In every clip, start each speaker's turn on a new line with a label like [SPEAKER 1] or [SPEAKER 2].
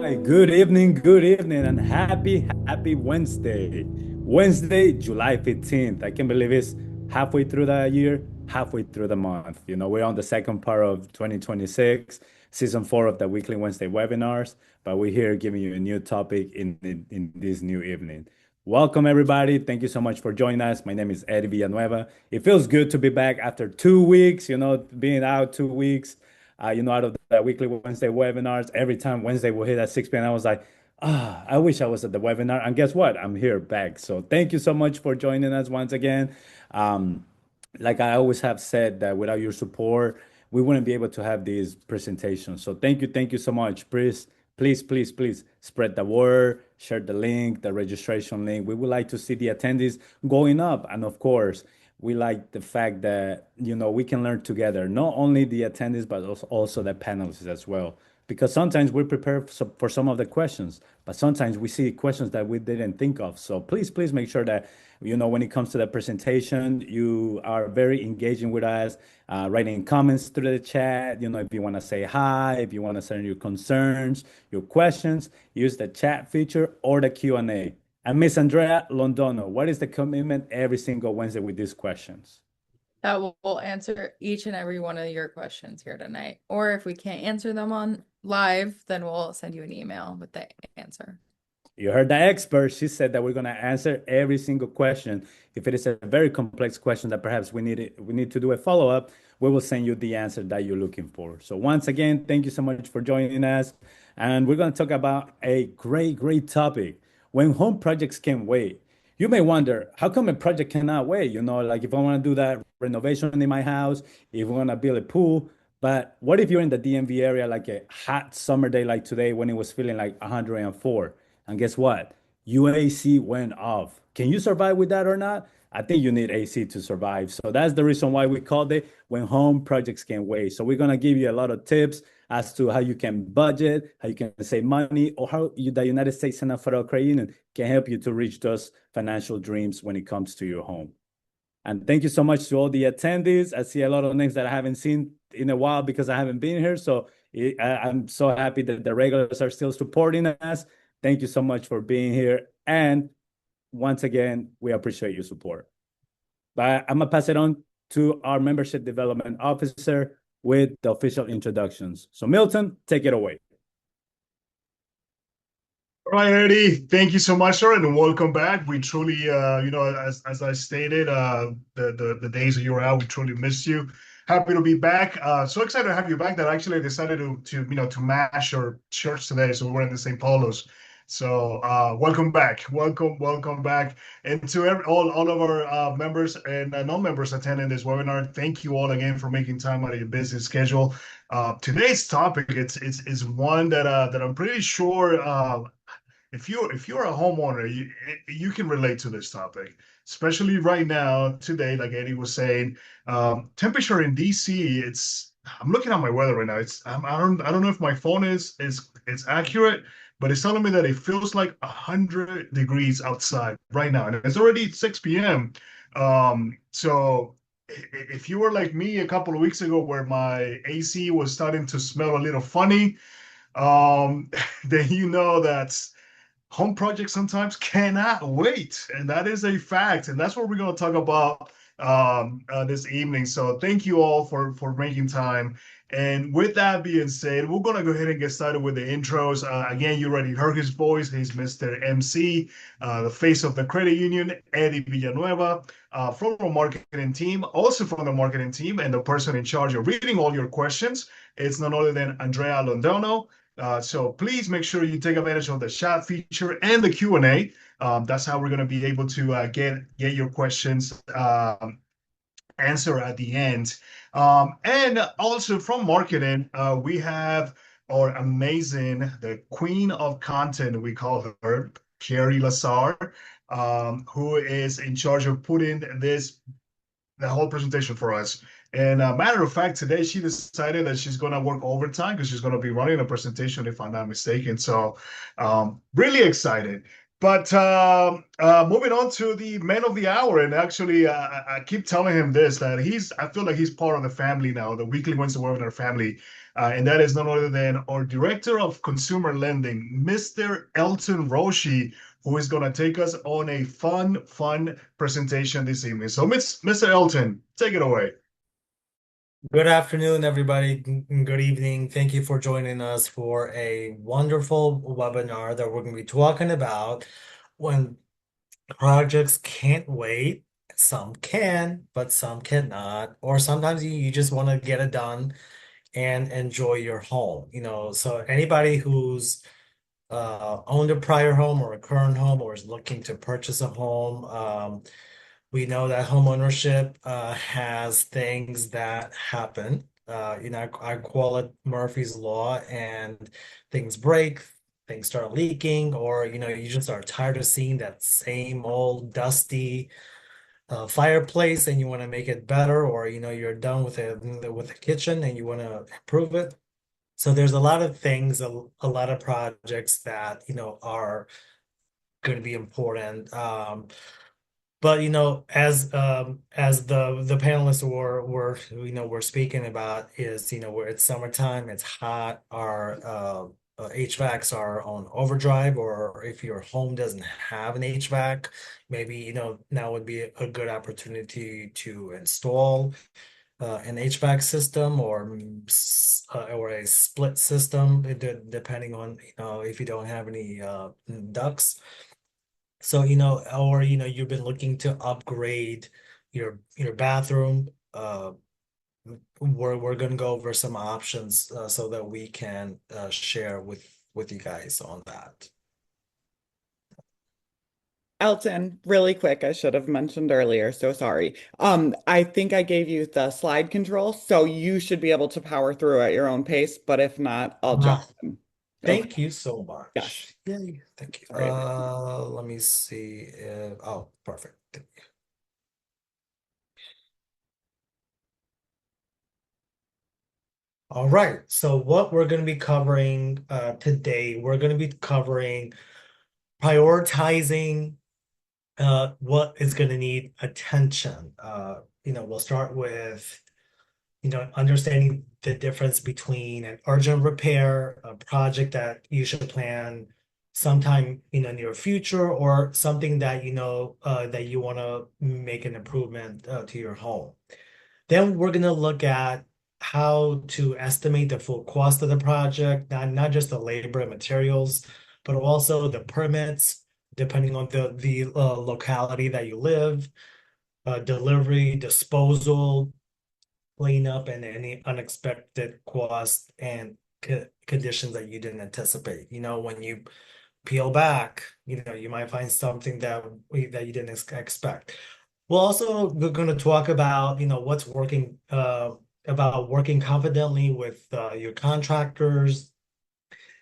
[SPEAKER 1] right, good evening, and happy Wednesday. Wednesday, July 15th. I can't believe it's halfway through the year, halfway through the month. We're on the second part of 2026, season four of the weekly Wednesday webinars, but we're here giving you a new topic in this new evening. Welcome, everybody. Thank you so much for joining us. My name is Eddie Villanueva. It feels good to be back after 2 weeks, being out 2 weeks out of the weekly Wednesday webinars. Every time Wednesday will hit at 6 p.m., I was like, I wish I was at the webinar. And guess what? I'm here back. So thank you so much for joining us once again. Um, like I always have said, that without your support, we wouldn't be able to have these presentations. So thank you so much. Please spread the word, share the link, the registration link. We would like to see the attendees going up. And of course, we like the fact that we can learn together, not only the attendees but also the panelists as well, because sometimes we prepare for some of the questions, but sometimes we see questions that we didn't think of. So please make sure that when it comes to the presentation, you are very engaging with us, writing comments through the chat. If you want to say hi, if you want to send your concerns, your questions, use the chat feature or the Q&A. And Miss Andrea Londono, what is the commitment every single Wednesday with these questions?
[SPEAKER 2] That will answer each and every one of your questions here tonight. Or if we can't answer them on live, then we'll send you an email with the answer.
[SPEAKER 1] You heard the expert. She said that we're going to answer every single question. If it is a very complex question that perhaps we need to do a follow-up, we will send you the answer that you're looking for. So once again, thank you so much for joining us. And we're going to talk about a great topic: when home projects can wait. You may wonder, how come a project cannot wait? Like if I want to do that renovation in my house, if we want to build a pool, but what if you're in the DMV area, like a hot summer day like today when it was feeling like 104? And guess what? UAC went off. Can you survive with that or not? I think you need AC to survive. So that's the reason why we called it When Home Projects Can Wait. So we're going to give you a lot of tips as to how you can budget, how you can save money, or how the United States Senate Federal Credit Union can help you to reach those financial dreams when it comes to your home. And thank you so much to all the attendees. I see a lot of names that I haven't seen in a while because I haven't been here. So I'm so happy that the regulars are still supporting us. Thank you so much for being here. And once again, we appreciate your support. But I'm going to pass it on to our membership development officer with the official introductions. So Milton, take it away.
[SPEAKER 3] All right, Eddie, thank you so much, sir, and welcome back. We truly, as I stated, the days that you were out, we truly missed you. Happy to be back. So excited to have you back that actually I decided to match our shirts today, so we're wearing the same polos. So welcome back, welcome back, and to all of our members and non-members attending this webinar. Thank you all again for making time out of your busy schedule. Today's topic it's one that I'm pretty sure. If you're a homeowner, you can relate to this topic, especially right now, today, like Eddie was saying, temperature in DC. I'm looking at my weather right now. I don't know if my phone is accurate, but it's telling me that it feels like 100 degrees outside right now, and it's already 6 p.m. So if you were like me a couple of weeks ago, where my AC was starting to smell a little funny, then you know that's home projects sometimes cannot wait, and that is a fact, and that's what we're going to talk about this evening. So thank you all for making time, and with that being said, we're going to go ahead and get started with the intros. Again, you already heard his voice. He's Mr. MC, the face of the credit union, Eddie Villanueva, from the marketing team, also from the marketing team, and the person in charge of reading all your questions, it's none other than Andrea Londono. So please make sure you take advantage of the chat feature and the Q&A. That's how we're going to be able to get your questions answered at the end. And also from marketing, we have our amazing, the queen of content, we call her, Carrie Lazar, who is in charge of putting the whole presentation for us. And matter of fact, today she decided that she's going to work overtime because she's going to be running a presentation, if I'm not mistaken. So really excited. But moving on to the man of the hour, and actually, I keep telling him this that I feel like he's part of the family now, the Weekly Wednesday Webinar family, and that is none other than our Director of Consumer Lending, Mr. Elton Roshi, who is going to take us on a fun presentation this evening. So, Mr. Elton, take it away.
[SPEAKER 4] Good afternoon, everybody. Good evening. Thank you for joining us for a wonderful webinar that we're going to be talking about when projects can't wait. Some can, but some cannot. Or sometimes you just want to get it done and enjoy your home. So anybody who's owned a prior home or a current home or is looking to purchase a home, we know that homeownership has things that happen. I call it Murphy's Law, and things break, things start leaking, or you just are tired of seeing that same old dusty fireplace, and you want to make it better, or you're done with it with the kitchen and you want to improve it. So there's a lot of things, a lot of projects that are going to be important. But as the panelists were speaking about is where it's summertime, it's hot, our HVACs are on overdrive, or if your home doesn't have an HVAC, maybe now would be a good opportunity to install an HVAC system or a split system, depending on if you don't have any ducts. So, or you've been looking to upgrade your bathroom. We're gonna go over some options so that we can share with you guys on that.
[SPEAKER 5] Elton, really quick, I should have mentioned earlier, so sorry. I think I gave you the slide control, so you should be able to power through at your own pace, but if not, I'll jump in. Okay.
[SPEAKER 4] Thank you so much.
[SPEAKER 5] Yes.
[SPEAKER 4] Yay, thank you.
[SPEAKER 5] All right.
[SPEAKER 4] Let me see if, oh, perfect. Thank you. All right, so what we're going to be covering today, we're going to be covering prioritizing what is going to need attention. We'll start with understanding the difference between an urgent repair, a project that you should plan sometime in the near future, or something that that you want to make an improvement to your home. Then we're going to look at how to estimate the full cost of the project, not just the labor and materials, but also the permits, depending on the locality that you live, delivery, disposal, cleanup, and any unexpected costs and conditions that you didn't anticipate. When you peel back, you might find something that you didn't expect. We're going to talk about what's working about working confidently with your contractors,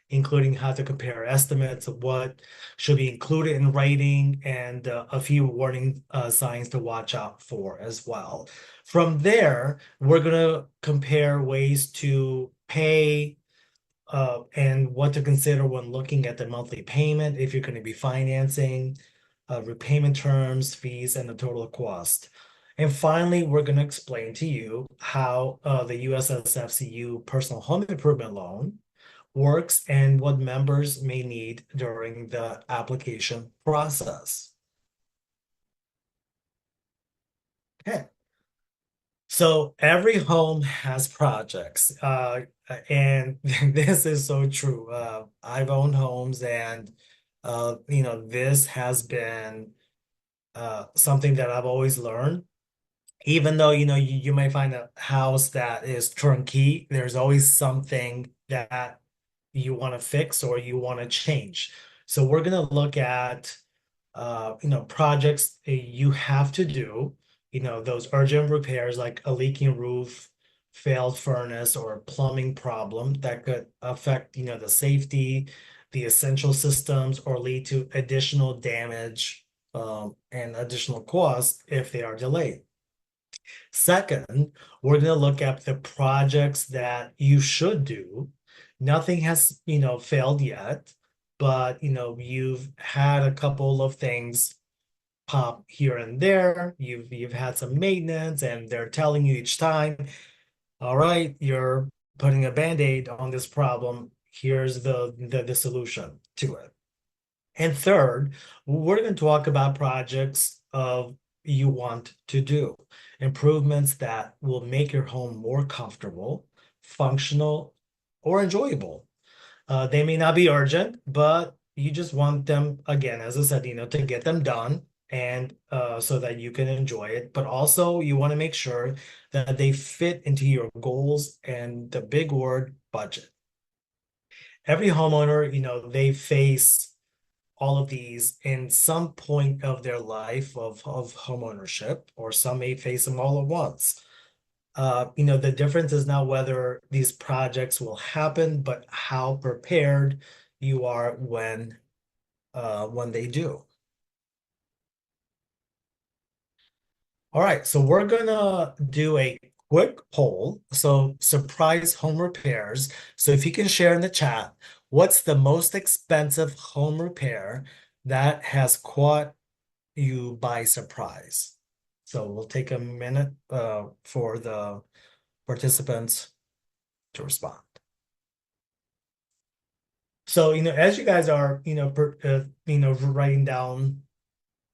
[SPEAKER 4] including how to compare estimates of what should be included in writing, and a few warning signs to watch out for as well. From there, we're going to compare ways to pay and what to consider when looking at the monthly payment if you're going to be financing, repayment terms, fees, and the total cost. And finally, we're going to explain to you how the USSFCU personal home improvement loan works and what members may need during the application process. Okay. So every home has projects, and this is so true. I've owned homes, and this has been something that I've always learned. Even though you may find a house that is turnkey, there's always something that you want to fix or you want to change. So we're going to look at projects you have to do, those urgent repairs like a leaking roof, failed furnace, or plumbing problem that could affect the safety, the essential systems, or lead to additional damage and additional costs if they are delayed. Second, we're going to look at the projects that you should do. Nothing has failed yet, but you've had a couple of things pop here and there. You've had some maintenance, and they're telling you each time, all right, you're putting a band-aid on this problem. Here's the solution to it. And third, we're going to talk about projects of you want to do, improvements that will make your home more comfortable, functional, or enjoyable. They may not be urgent, but you just want them, again, as I said, to get them done, and so that you can enjoy it. But also you want to make sure that they fit into your goals and the big word, budget. Every homeowner, they face all of these in some point of their life of homeownership, or some may face them all at once. The difference is not whether these projects will happen, but how prepared you are when they do. All right, so we're gonna do a quick poll. So surprise home repairs. So if you can share in the chat, what's the most expensive home repair that has caught you by surprise? So we'll take a minute for the participants to respond. So, as you guys are, writing down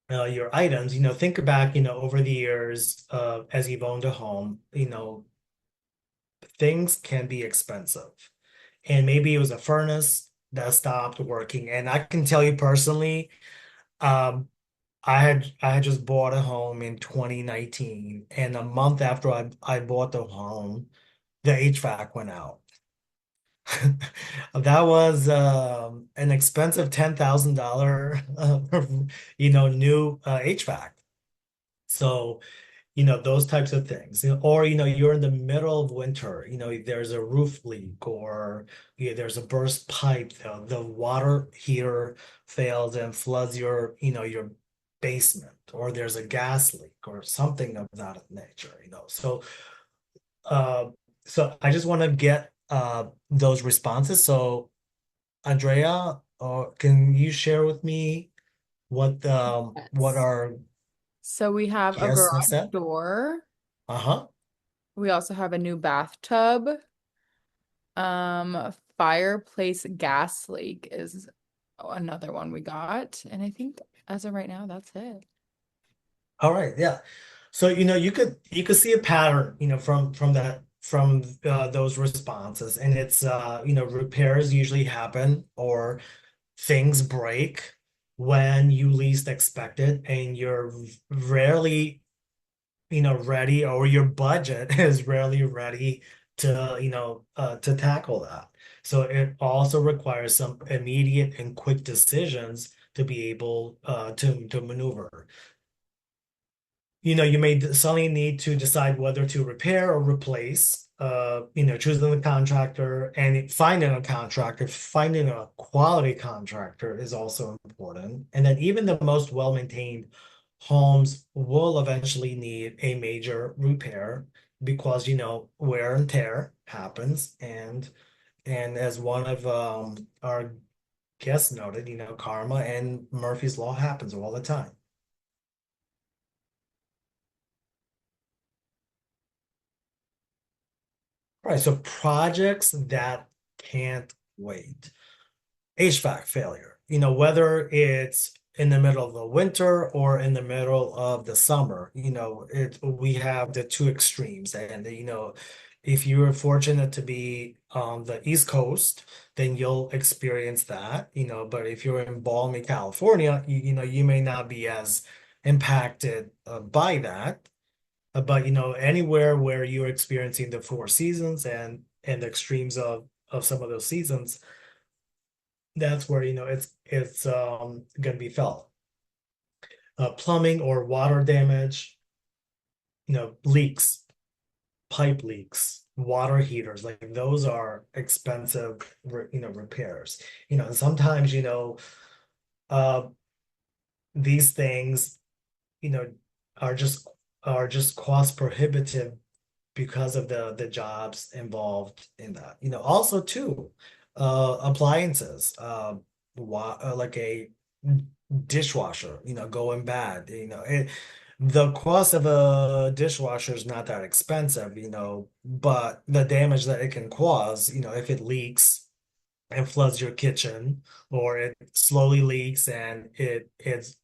[SPEAKER 4] your items, think back, over the years, as you've owned a home, things can be expensive. And maybe it was a furnace that stopped working. And I can tell you personally, I had just bought a home in 2019, and a month after I bought the home, the HVAC went out. That was an expensive $10,000 new HVAC. So those types of things. Or you're in the middle of winter, there's a roof leak, or there's a burst pipe, the water heater fails and floods your basement, or there's a gas leak or something of that nature. So I just want to get those responses. So Andrea, can you share with me what
[SPEAKER 2] Yes.
[SPEAKER 4] our
[SPEAKER 2] So we have a
[SPEAKER 4] guests have
[SPEAKER 2] garage
[SPEAKER 4] said?
[SPEAKER 2] door.
[SPEAKER 4] Uh-huh.
[SPEAKER 2] We also have a new bathtub. Fireplace gas leak is another one we got. And I think as of right now, that's it.
[SPEAKER 4] All right, yeah. So you could see a pattern, from those responses, and it's repairs usually happen, or things break when you least expect it, and you're rarely ready, or your budget is rarely ready to tackle that. So it also requires some immediate and quick decisions to be able to maneuver. You may suddenly need to decide whether to repair or replace, choosing the contractor, and finding a contractor. Finding a quality contractor is also important. And then even the most well-maintained homes will eventually need a major repair, because, wear and tear happens. And as one of our guests noted, karma and Murphy's Law happens all the time. All right, so projects that can't wait. HVAC failure, whether it's in the middle of the winter or in the middle of the summer, we have the two extremes. And, if you're fortunate to be on the East Coast, then you'll experience that, but if you're in balmy California, you may not be as impacted by that. But anywhere where you're experiencing the four seasons and the extremes of some of those seasons, that's where it's gonna be felt. Plumbing or water damage, leaks, pipe leaks, water heaters, like those are expensive repairs. And sometimes uh these things are just cost prohibitive because of the jobs involved in that. Also too, appliances, like a dishwasher, going bad. The cost of a dishwasher is not that expensive, but the damage that it can cause, if it leaks and floods your kitchen, or it slowly leaks and it's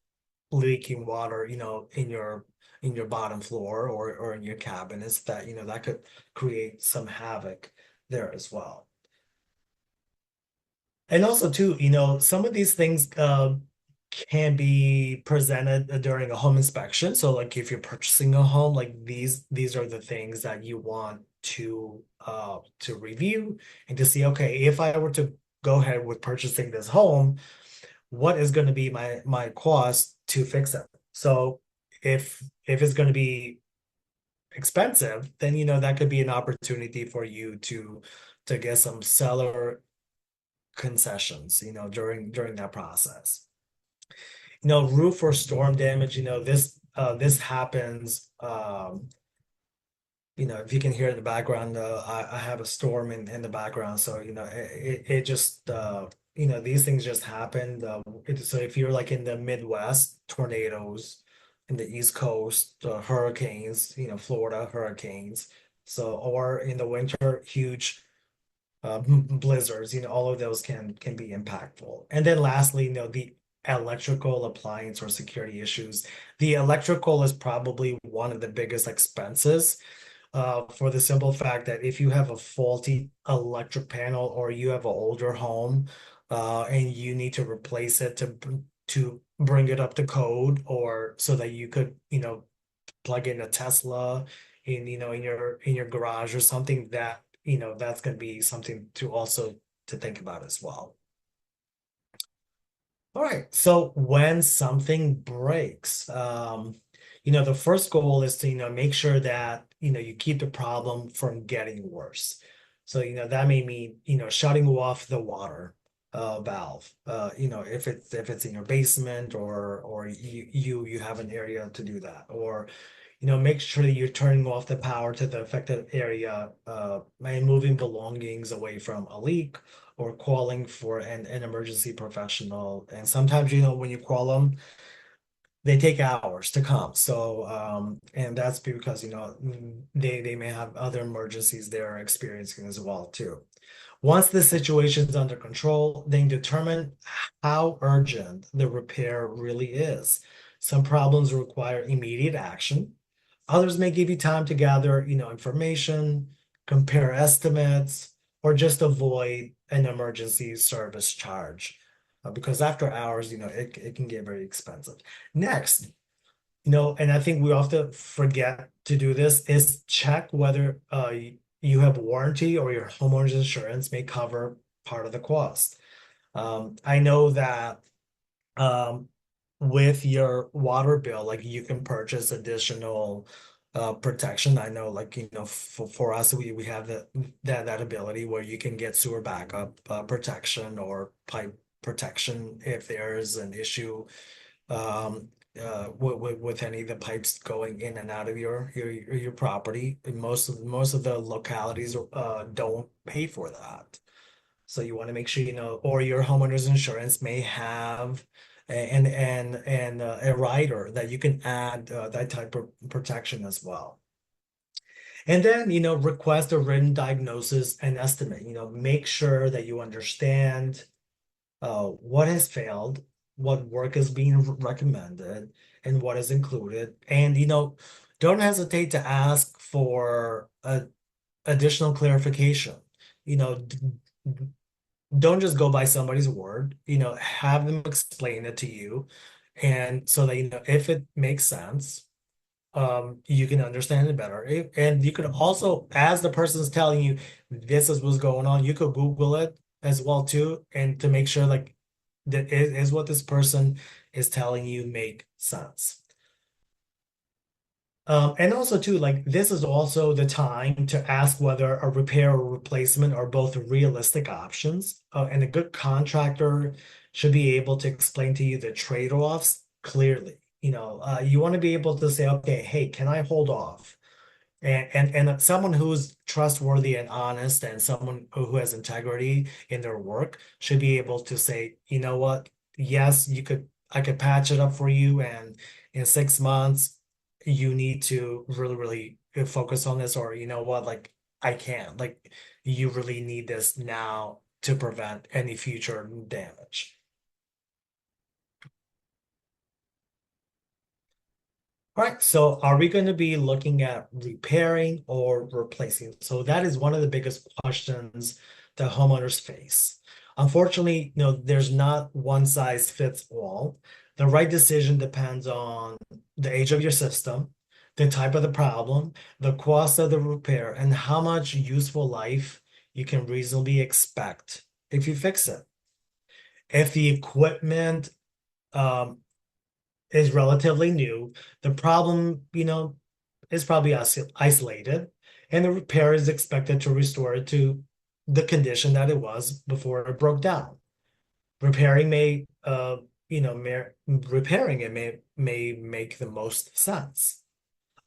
[SPEAKER 4] leaking water, in your bottom floor or in your cabinets, that that could create some havoc there as well. And also too, some of these things can be presented during a home inspection. So like if you're purchasing a home, like these are the things that you want to review and to see, okay, if I were to go ahead with purchasing this home, what is going to be my cost to fix it? So if it's going to be expensive, then that could be an opportunity for you to get some seller concessions, during that process. Roof or storm damage, this happens. If you can hear in the background, I have a storm in the background, so it just these things just happen. So if you're like in the Midwest, tornadoes, in the East Coast, hurricanes, Florida hurricanes, so or in the winter, huge blizzards, all of those can be impactful. And then lastly, the electrical appliance or security issues. The electrical is probably one of the biggest expenses, for the simple fact that if you have a faulty electric panel or you have an older home, and you need to replace it to bring it up to code, or so that you could, plug in a Tesla in your garage or something, that that's going to be something to also to think about as well. All right, so when something breaks, the first goal is to make sure that you keep the problem from getting worse. So that may mean shutting off the water valve, if it's in your basement, or you have an area to do that, or make sure that you're turning off the power to the affected area, and moving belongings away from a leak, or calling for an emergency professional. And sometimes, when you call them, they take hours to come. So, and that's because, they may have other emergencies they're experiencing as well, too. Once the situation is under control, then determine how urgent the repair really is. Some problems require immediate action. Others may give you time to gather, information, compare estimates, or just avoid an emergency service charge. Because after hours, it can get very expensive. Next, and I think we often forget to do this, is check whether you have warranty or your homeowner's insurance may cover part of the cost. I know that with your water bill, like you can purchase additional protection. I know, like, for us, we have that ability where you can get sewer backup protection or pipe protection if there's an issue with any of the pipes going in and out of your property. And most of the localities don't pay for that. So you want to make sure or your homeowner's insurance may have a rider that you can add that type of protection as well. And then, request a written diagnosis and estimate. Make sure that you understand what has failed, what work is being recommended, and what is included. And, don't hesitate to ask for additional clarification. Don't just go by somebody's word, have them explain it to you. And so that, if it makes sense, you can understand it better. And you can also, as the person's telling you this is what's going on, you could Google it as well too, and to make sure like that is what this person is telling you make sense. And also too, like, this is also the time to ask whether a repair or replacement are both realistic options. And a good contractor should be able to explain to you the trade-offs clearly. You want to be able to say, okay, hey, can I hold off and someone who's trustworthy and honest and someone who has integrity in their work should be able to say, you know what, yes, I could patch it up for you, and in 6 months you need to really focus on this, or you know what, like I can't, like you really need this now to prevent any future damage. All right, so are we going to be looking at repairing or replacing? So that is one of the biggest questions that homeowners face. Unfortunately, there's not one size fits all. The right decision depends on the age of your system, the type of the problem, the cost of the repair, and how much useful life you can reasonably expect if you fix it. If the equipment um, is relatively new, the problem, is probably isolated, and the repair is expected to restore it to the condition that it was before it broke down. Repairing repairing it may make the most sense.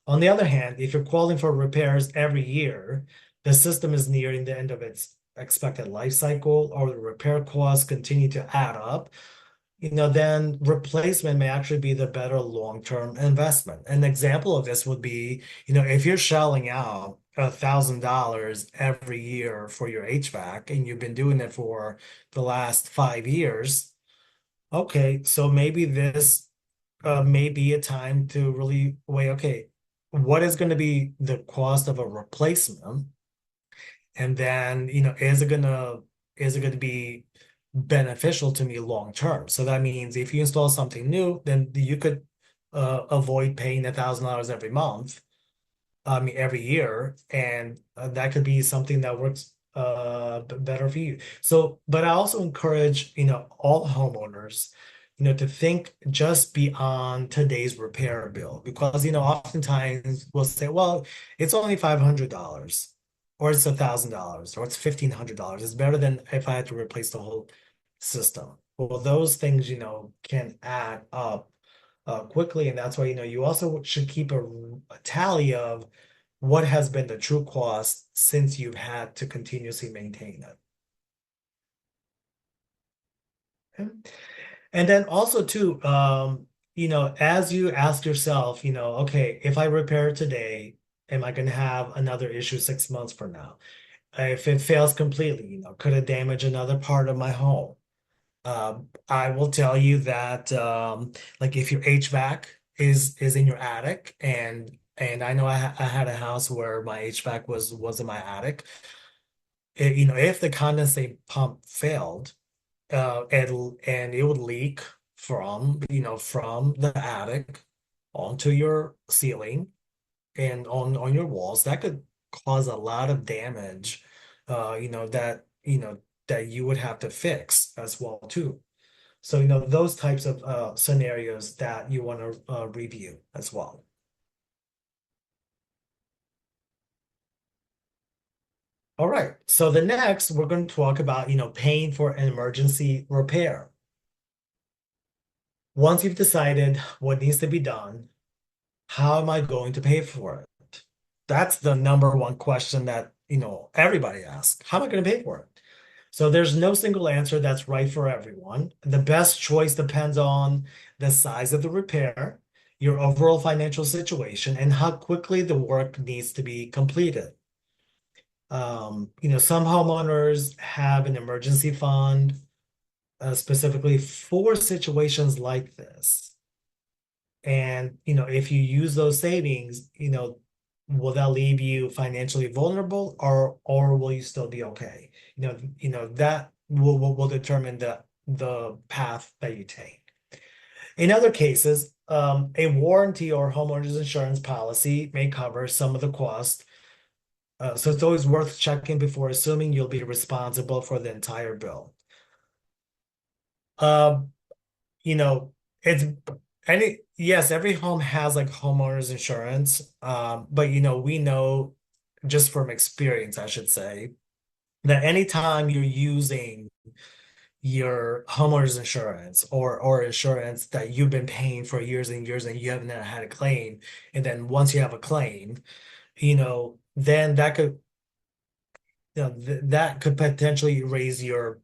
[SPEAKER 4] On the other hand, if you're calling for repairs every year, the system is nearing the end of its expected life cycle, or the repair costs continue to add up, then replacement may actually be the better long-term investment. An example of this would be, if you're shelling out $1,000 every year for your HVAC and you've been doing it for the last 5 years, okay, so maybe this may be a time to really weigh, okay, what is going to be the cost of a replacement? And then, is it gonna be beneficial to me long term? So that means if you install something new, then you could avoid paying $1,000 every month, I mean every year, and that could be something that works better for you. So, but I also encourage all homeowners to think just beyond today's repair bill, because oftentimes we'll say, well, it's only $500, or it's $1,000, or it's $1,500. It's better than if I had to replace the whole system. Well, those things can add up quickly, and that's why you also should keep a tally of what has been the true cost since you've had to continuously maintain it. Okay. And then also too, as you ask yourself, okay, if I repair it today, am I going to have another issue 6 months from now? If it fails completely, could it damage another part of my home? I will tell you that, like if your HVAC is in your attic, and I know I had a house where my HVAC was in my attic. If the condensate pump failed, and it would leak from the attic onto your ceiling and on your walls. That could cause a lot of damage, that you would have to fix as well too. So those types of scenarios that you want to review as well. All right, so the next we're going to talk about paying for an emergency repair. Once you've decided what needs to be done, how am I going to pay for it? That's the number one question that everybody asks. How am I going to pay for it? So there's no single answer that's right for everyone. The best choice depends on the size of the repair, your overall financial situation, and how quickly the work needs to be completed. Some homeowners have an emergency fund specifically for situations like this. And, if you use those savings, will that leave you financially vulnerable, or will you still be okay? That will determine the path that you take. In other cases, a warranty or homeowner's insurance policy may cover some of the cost. So it's always worth checking before assuming you'll be responsible for the entire bill. Yes, every home has like homeowners insurance. But we know just from experience, I should say, that anytime you're using your homeowner's insurance or insurance that you've been paying for years and years and you haven't had a claim, and then once you have a claim, then that could that could potentially raise your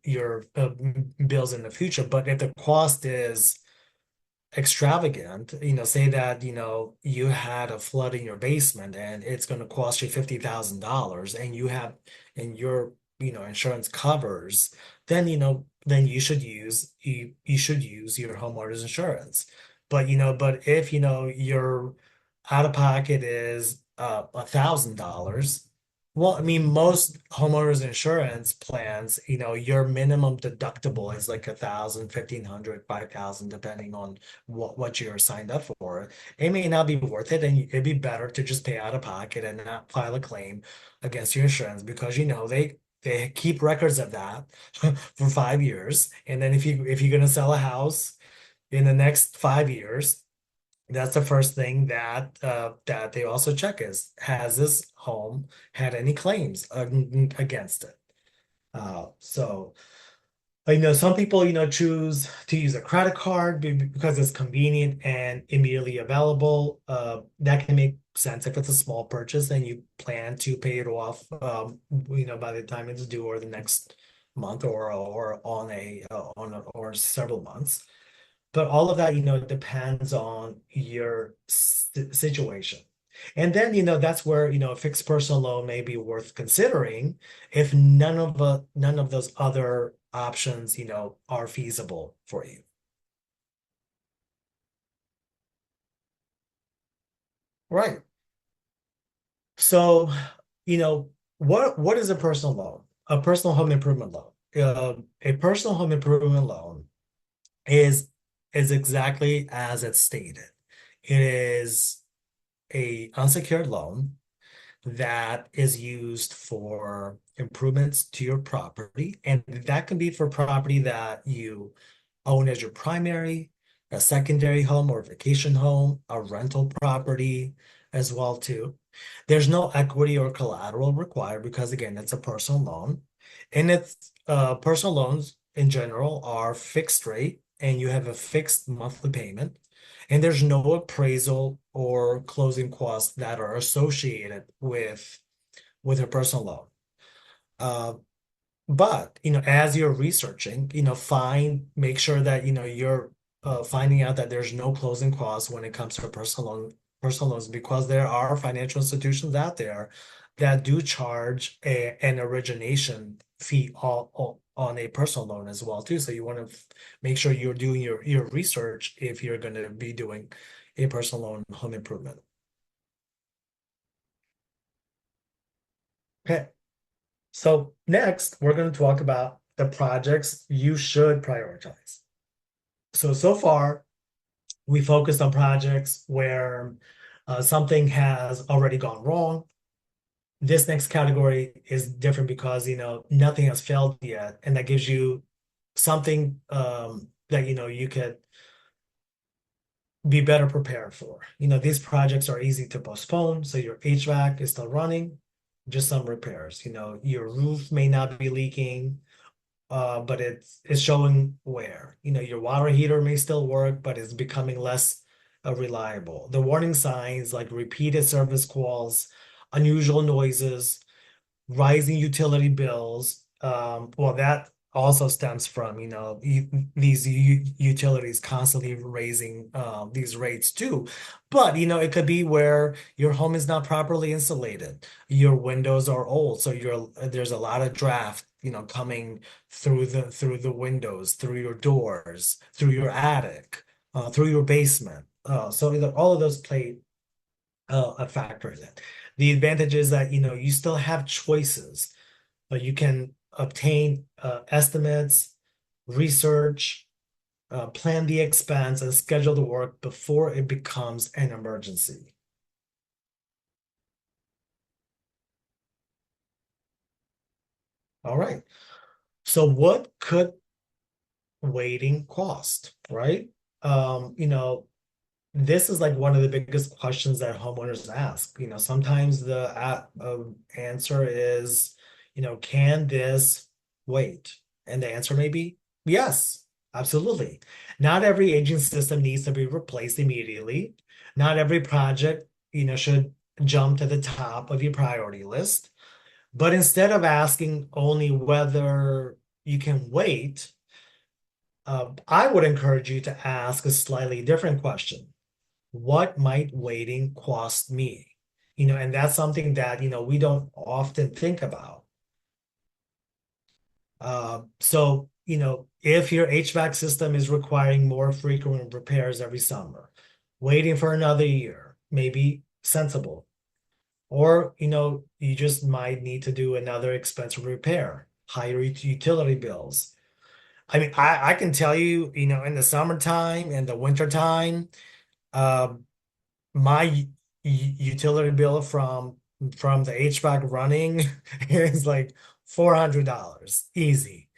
[SPEAKER 4] bills in the future. But if the cost is extravagant, say that, you had a flood in your basement and it's going to cost you $50,000 and your, insurance covers, then, then you should use your homeowner's insurance. But if, your out of pocket is $1,000, well, I mean, most homeowners insurance plans, your minimum deductible is like 1,000, 1,500, 5,000, depending on what you're signed up for. It may not be worth it, and it'd be better to just pay out of pocket and not file a claim against your insurance, because they keep records of that for 5 years. And then if you're gonna sell a house in the next 5 years, that's the first thing that they also check is, has this home had any claims against it? So some people, choose to use a credit card because it's convenient and immediately available. That can make sense if it's a small purchase and you plan to pay it off, by the time it's due, or the next month, or or several months. But all of that, depends on your situation. And then, that's where, a fixed personal loan may be worth considering if none of those other options, are feasible for you. Right. So, what is a personal loan? A personal home improvement loan. A personal home improvement loan is exactly as it's stated. It is a unsecured loan that is used for improvements to your property, and that can be for property that you own as your primary, a secondary home or vacation home, a rental property as well too. There's no equity or collateral required because, again, it's a personal loan, and it's personal loans in general are fixed rate, and you have a fixed monthly payment, and there's no appraisal or closing costs that are associated with a personal loan. But as you're researching, make sure that you're finding out that there's no closing costs when it comes to personal loans, because there are financial institutions out there that do charge an origination fee on a personal loan as well too. So you want to make sure you're doing your research if you're going to be doing a personal loan home improvement. Okay. So next, we're going to talk about the projects you should prioritize. So far, we focused on projects where something has already gone wrong. This next category is different because, nothing has failed yet, and that gives you something that, you could be better prepared for. These projects are easy to postpone, so your HVAC is still running, just some repairs. Your roof may not be leaking, but it's showing wear. Your water heater may still work, but it's becoming less reliable. The warning signs like repeated service calls, unusual noises, rising utility bills. Well, that also stems from, these utilities constantly raising these rates too. But, it could be where your home is not properly insulated. Your windows are old, so there's a lot of draft, coming through the windows, through your doors, through your attic, through your basement. So all of those play a factor in it. The advantage is that, you still have choices. You can obtain estimates, research, plan the expense, and schedule the work before it becomes an emergency. All right. So what could waiting cost, right? This is like one of the biggest questions that homeowners ask. Sometimes the answer is, can this wait? And the answer may be yes, absolutely. Not every aging system needs to be replaced immediately. Not every project, should jump to the top of your priority list. But instead of asking only whether you can wait, I would encourage you to ask a slightly different question. What might waiting cost me? And that's something that, we don't often think about. So, if your HVAC system is requiring more frequent repairs every summer, waiting for another year may be sensible. Or, you just might need to do another expensive repair, higher utility bills. I mean, I can tell you, in the summertime and the wintertime, my utility bill from the HVAC running is like $400 easy.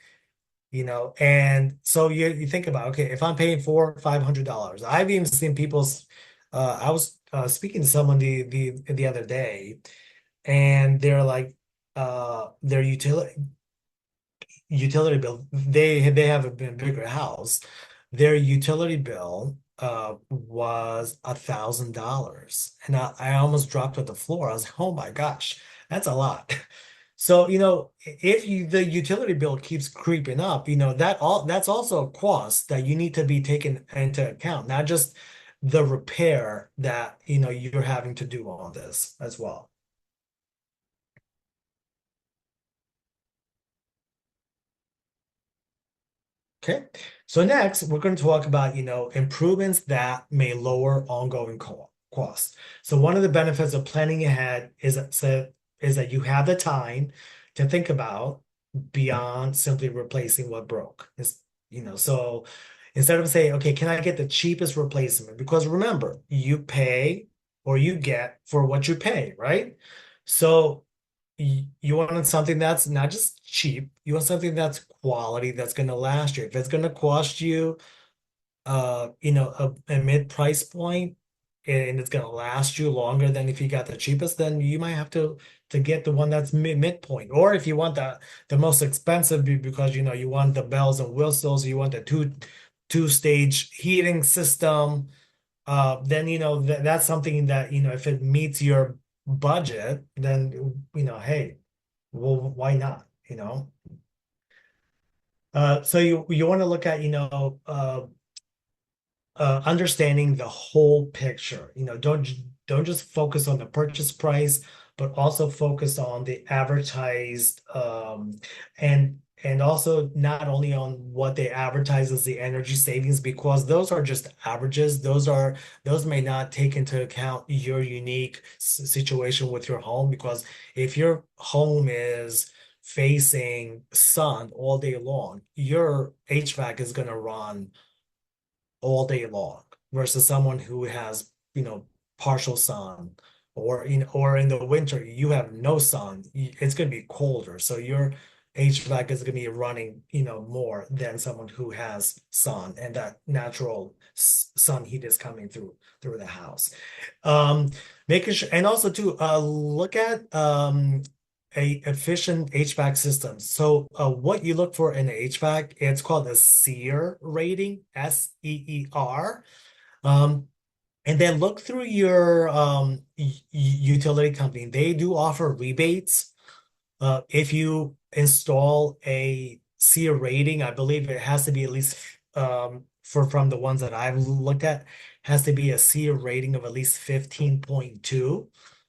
[SPEAKER 4] And so you think about, okay, if I'm paying $500, I've even seen people's. I was speaking to someone the other day, and they're like, their utility bill. They have a bigger house. Their utility bill was $1,000, and I almost dropped to the floor. I was like, oh my gosh, that's a lot. So, if the utility bill keeps creeping up, that's also a cost that you need to be taken into account, not just the repair that, you're having to do on this as well. Okay, so next we're going to talk about, improvements that may lower ongoing costs. So one of the benefits of planning ahead is that you have the time to think about beyond simply replacing what broke. So instead of saying, okay, can I get the cheapest replacement? Because remember, you pay or you get for what you pay, right? So you want something that's not just cheap, you want something that's quality, that's going to last you. If it's going to cost you a mid-price point, and it's going to last you longer than if you got the cheapest, then you might have to get the one that's midpoint. Or if you want the most expensive because you want the bells and whistles, you want the two-stage heating system, then that's something that if it meets your budget, then hey, well, why not? So you want to look at understanding the whole picture. Don't just focus on the purchase price, but also focus on the advertised and also not only on what they advertise as the energy savings, because those are just averages. Those may not take into account your unique situation with your home, because if your home is facing sun all day long, your HVAC is going to run all day long, versus someone who has partial sun, or or in the winter you have no sun, it's going to be colder, so your HVAC is going to be running more than someone who has sun, and that natural sun heat is coming through the house. Making sure, and also to look at a efficient HVAC system. So what you look for in the HVAC, it's called a SEER rating, SEER. And then look through your utility company. They do offer rebates. If you install a SEER rating, I believe it has to be at least from the ones that I've looked at, has to be a SEER rating of at least 15.2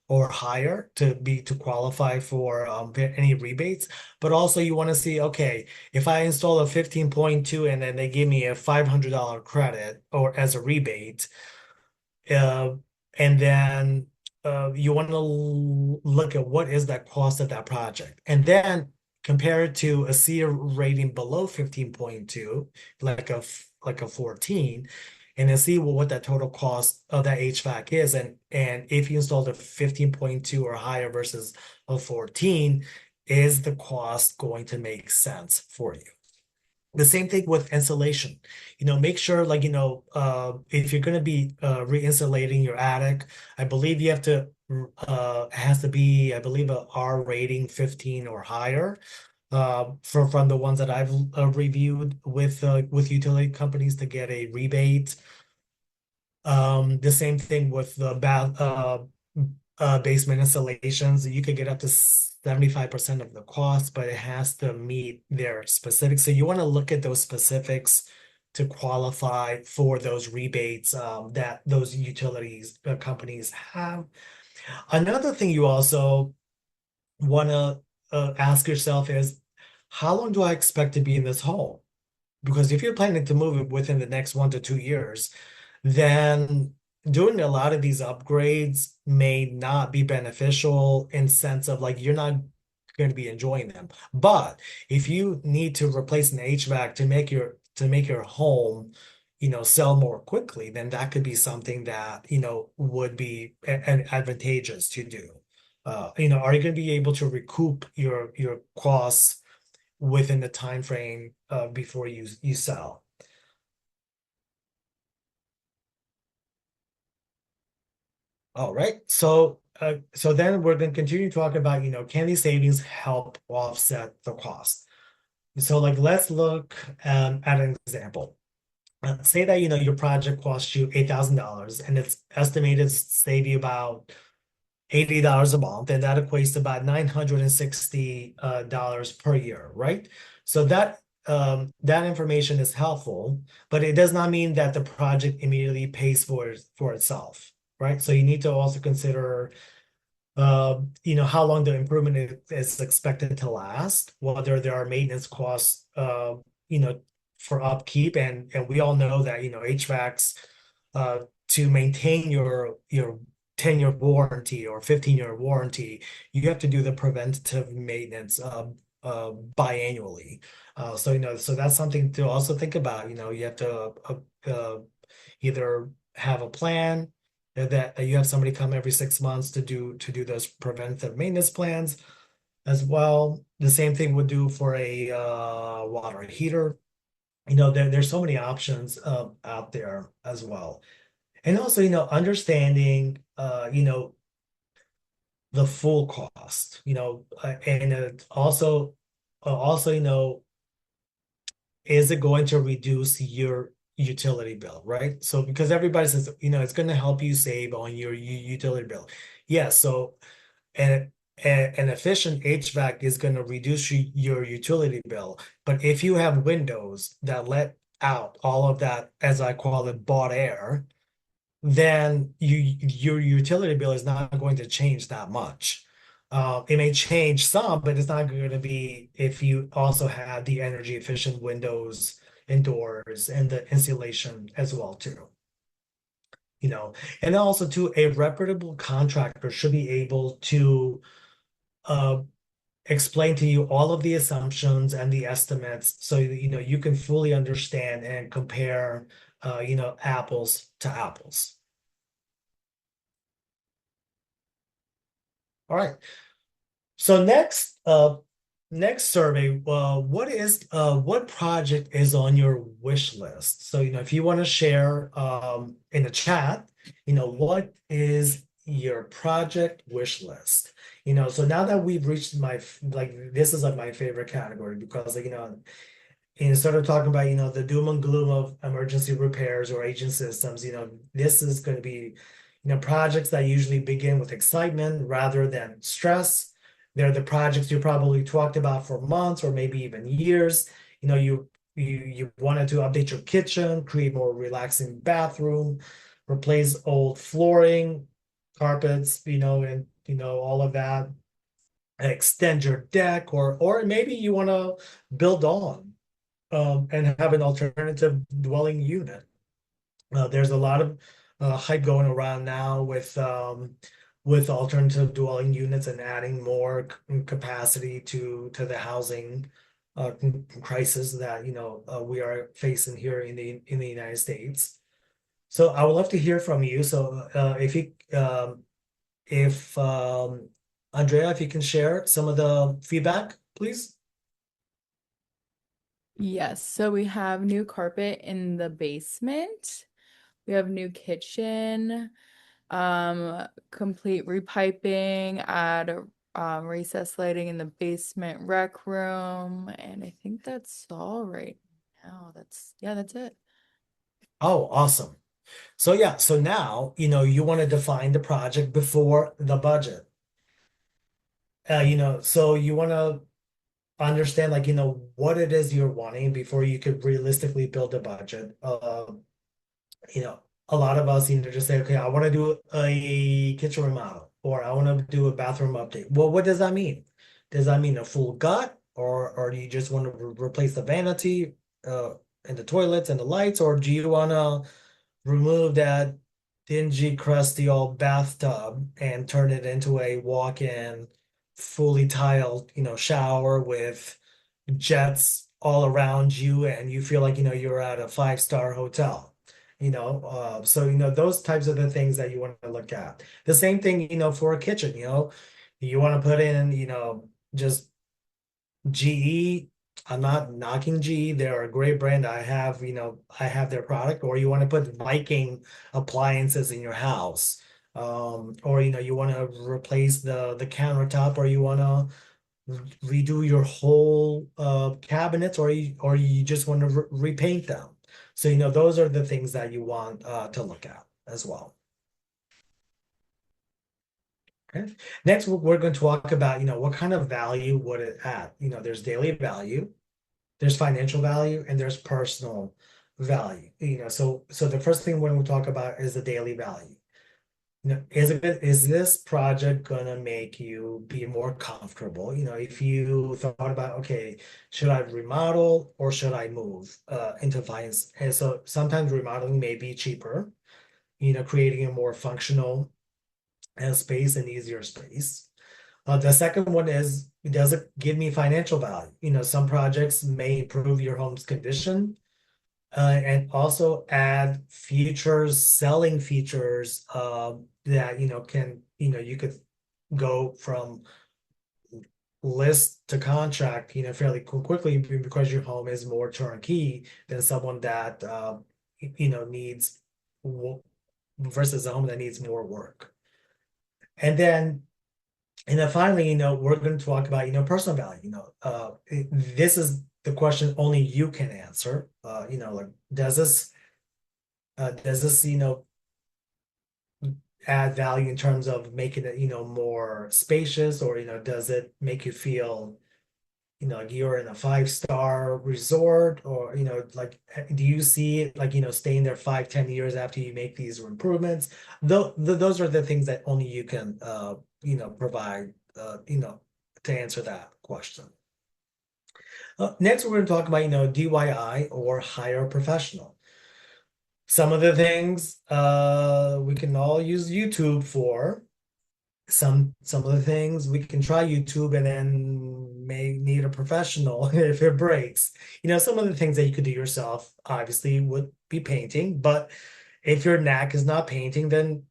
[SPEAKER 4] or higher to qualify for any rebates. But also you want to see, okay, if I install a 15.2 and then they give me a $500 credit or as a rebate, and then you want to look at what is that cost of that project, and then compare it to a SEER rating below 15.2, like a 14, and then see what that total cost of that HVAC is, and if you installed a 15.2 or higher versus a 14, is the cost going to make sense for you? The same thing with insulation. Make sure, like, if you're going to be re-insulating your attic, I believe you have to, it has to be, I believe, a R rating 15 or higher, from the ones that I've reviewed with utility companies to get a rebate. The same thing with the basement installations, you could get up to 75% of the cost, but it has to meet their specifics. So you want to look at those specifics to qualify for those rebates that those utilities companies have. Another thing you also want to ask yourself is, how long do I expect to be in this home? Because if you're planning to move it within the next 1 to 2 years, then doing a lot of these upgrades may not be beneficial in sense of like you're not going to be enjoying them. But if you need to replace an HVAC to make your home, sell more quickly, then that could be something that, would be advantageous to do. Are you going to be able to recoup your costs within the time frame before you sell? All right. So then we're going to continue talking about, can these savings help offset the cost? So like, let's look at an example. Say that, your project costs you $8,000 and it's estimated to save you about $80 a month, and that equates to about $960 dollars per year, right? So that information is helpful, but it does not mean that the project immediately pays for itself, right? So you need to also consider how long the improvement is expected to last, whether there are maintenance costs, for upkeep, and we all know that HVACs to maintain your 10-year warranty or 15-year warranty, you have to do the preventative maintenance biannually. So that's something to also think about. You have to either have a plan that you have somebody come every 6 months to do those preventive maintenance plans as well. The same thing would do for a water heater. There's so many options out there as well. And also, understanding, the full cost, and also, is it going to reduce your utility bill, right? So because everybody says, it's going to help you save on your utility bill. Yeah, so an efficient HVAC is going to reduce your utility bill. But if you have windows that let out all of that, as I call it, bought air, then your utility bill is not going to change that much. It may change some, but it's not going to be if you also have the energy efficient windows indoors and the insulation as well too. And also too, a reputable contractor should be able to explain to you all of the assumptions and the estimates so you can fully understand and compare apples to apples. All right. So next survey, what project is on your wish list? So if you want to share in the chat, what is your project wish list? So now that we've reached this is like my favorite category because instead of talking about the doom and gloom of emergency repairs or aging systems, this is going to be projects that usually begin with excitement rather than stress. They're the projects you probably talked about for months or maybe even years. You wanted to update your kitchen, create more relaxing bathroom, replace old flooring, carpets, and all of that. Extend your deck, or maybe you want to build on and have an alternative dwelling unit. There's a lot of hype going around now with alternative dwelling units and adding more capacity to the housing crisis that we are facing here in the United States. So I would love to hear from you. So if Andrea, if you can share some of the feedback, please.
[SPEAKER 2] Yes, so we have new carpet in the basement. We have new kitchen, complete repiping, add recessed lighting in the basement rec room, and I think that's all right now. That's it.
[SPEAKER 4] Oh, awesome. So yeah, so now, you want to define the project before the budget. So you want to understand like, what it is you're wanting before you could realistically build a budget. You know, a lot of us, just say, okay, I want to do a kitchen remodel or I want to do a bathroom update. Well, what does that mean? Does that mean a full gut or do you just want to replace the vanity and the toilets and the lights, or do you want to remove that dingy, crusty old bathtub and turn it into a walk-in, fully tiled, shower with jets all around you, and you feel like, you're at a five-star hotel. So those types of the things that you want to look at. The same thing, for a kitchen, you want to put in, just GE. I'm not knocking GE. They're a great brand. I have their product. Or you want to put Viking appliances in your house. Or you want to replace the countertop, or you want to redo your whole cabinets, or you just want to repaint them. So those are the things that you want to look at as well. Okay. Next, we're going to talk about, what kind of value would it add? There's daily value, there's financial value, and there's personal value. So the first thing we're going to talk about is the daily value. Is this project gonna make you be more comfortable? If you thought about, okay, should I remodel or should I move into finance? And so sometimes remodeling may be cheaper, creating a more functional space and easier space. The second one is, does it give me financial value? Some projects may improve your home's condition and also add features, selling features that you could go from list to contract fairly quickly, because your home is more turnkey than someone that needs versus a home that needs more work. And then finally, we're going to talk about personal value. This is the question only you can answer. Like, does this add value in terms of making it more spacious, or does it make you feel like you're in a five-star resort, or like, do you see it like staying there 5-10 years after you make these improvements? Those are the things that only you can provide to answer that question. Next, we're going to talk about DIY or hire a professional. Some of the things we can all use YouTube for. Some of the things we can try YouTube and then may need a professional if it breaks. Some of the things that you could do yourself obviously would be painting, but if your knack is not painting, then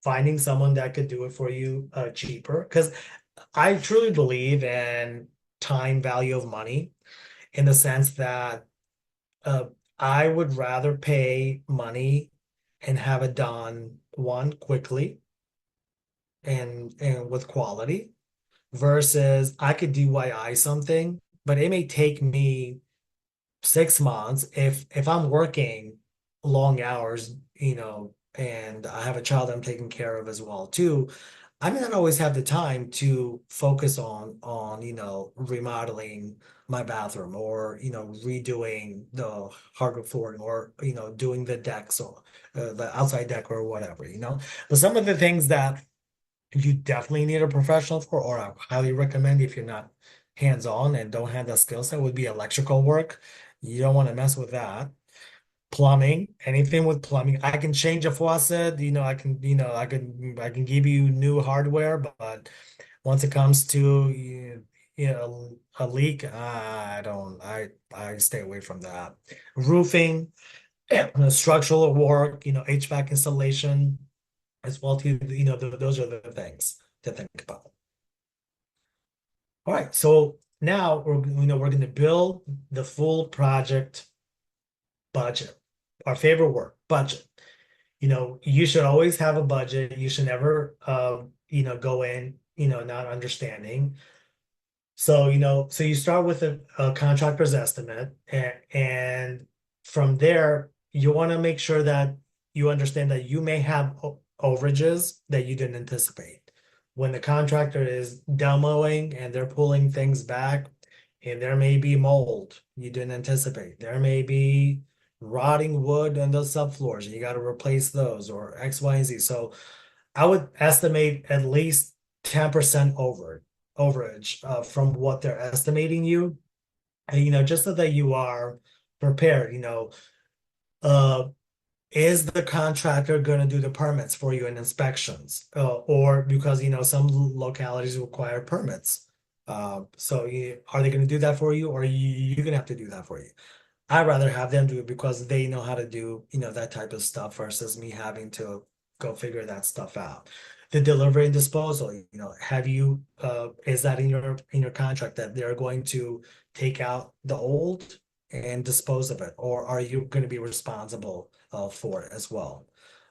[SPEAKER 4] finding someone that could do it for you cheaper. Because I truly believe in time value of money, in the sense that I would rather pay money and have it done, one, quickly and with quality, versus I could DIY something, but it may take me 6 months if I'm working long hours, and I have a child I'm taking care of as well too. I may not always have the time to focus on remodeling my bathroom, or redoing the hardwood flooring, or doing the decks, or the outside deck, or whatever. But some of the things that you definitely need a professional for, or I highly recommend if you're not hands-on and don't have that skill set, would be electrical work. You don't want to mess with that. Plumbing, anything with plumbing. I can change a faucet, I can give you new hardware, but once it comes to a leak, I stay away from that. Roofing, structural work, HVAC installation as well too. Those are the things to think about. All right, so now we're going to build the full project budget. Our favorite word, budget. You should always have a budget. You should never go in not understanding. So so you start with a contractor's estimate, and from there you want to make sure that you understand that you may have overages that you didn't anticipate. When the contractor is demoing and they're pulling things back, and there may be mold you didn't anticipate. There may be rotting wood on those subfloors, and you got to replace those, or X, Y, and Z. So I would estimate at least 10% overage from what they're estimating you. And just so that you are prepared, is the contractor going to do the permits for you and inspections? Or because some localities require permits. So are they going to do that for you, or are you going to have to do that for you? I'd rather have them do it because they know how to do, that type of stuff versus me having to go figure that stuff out. The delivery and disposal, have you is that in your contract that they're going to take out the old and dispose of it, or are you going to be responsible for it as well?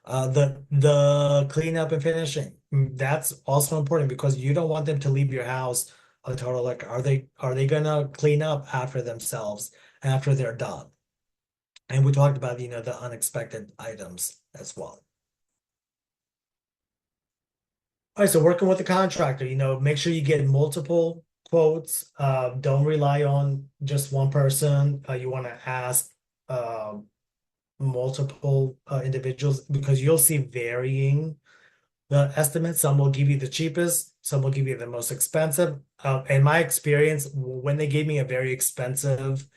[SPEAKER 4] The cleanup and finishing, that's also important because you don't want them to leave your house a total, like, are they gonna clean up after themselves after they're done? And we talked about, the unexpected items as well. All right, so working with the contractor, make sure you get multiple quotes. Don't rely on just one person. You want to ask multiple individuals because you'll see varying the estimates. Some will give you the cheapest, some will give you the most expensive. In my experience, when they gave me a very expensive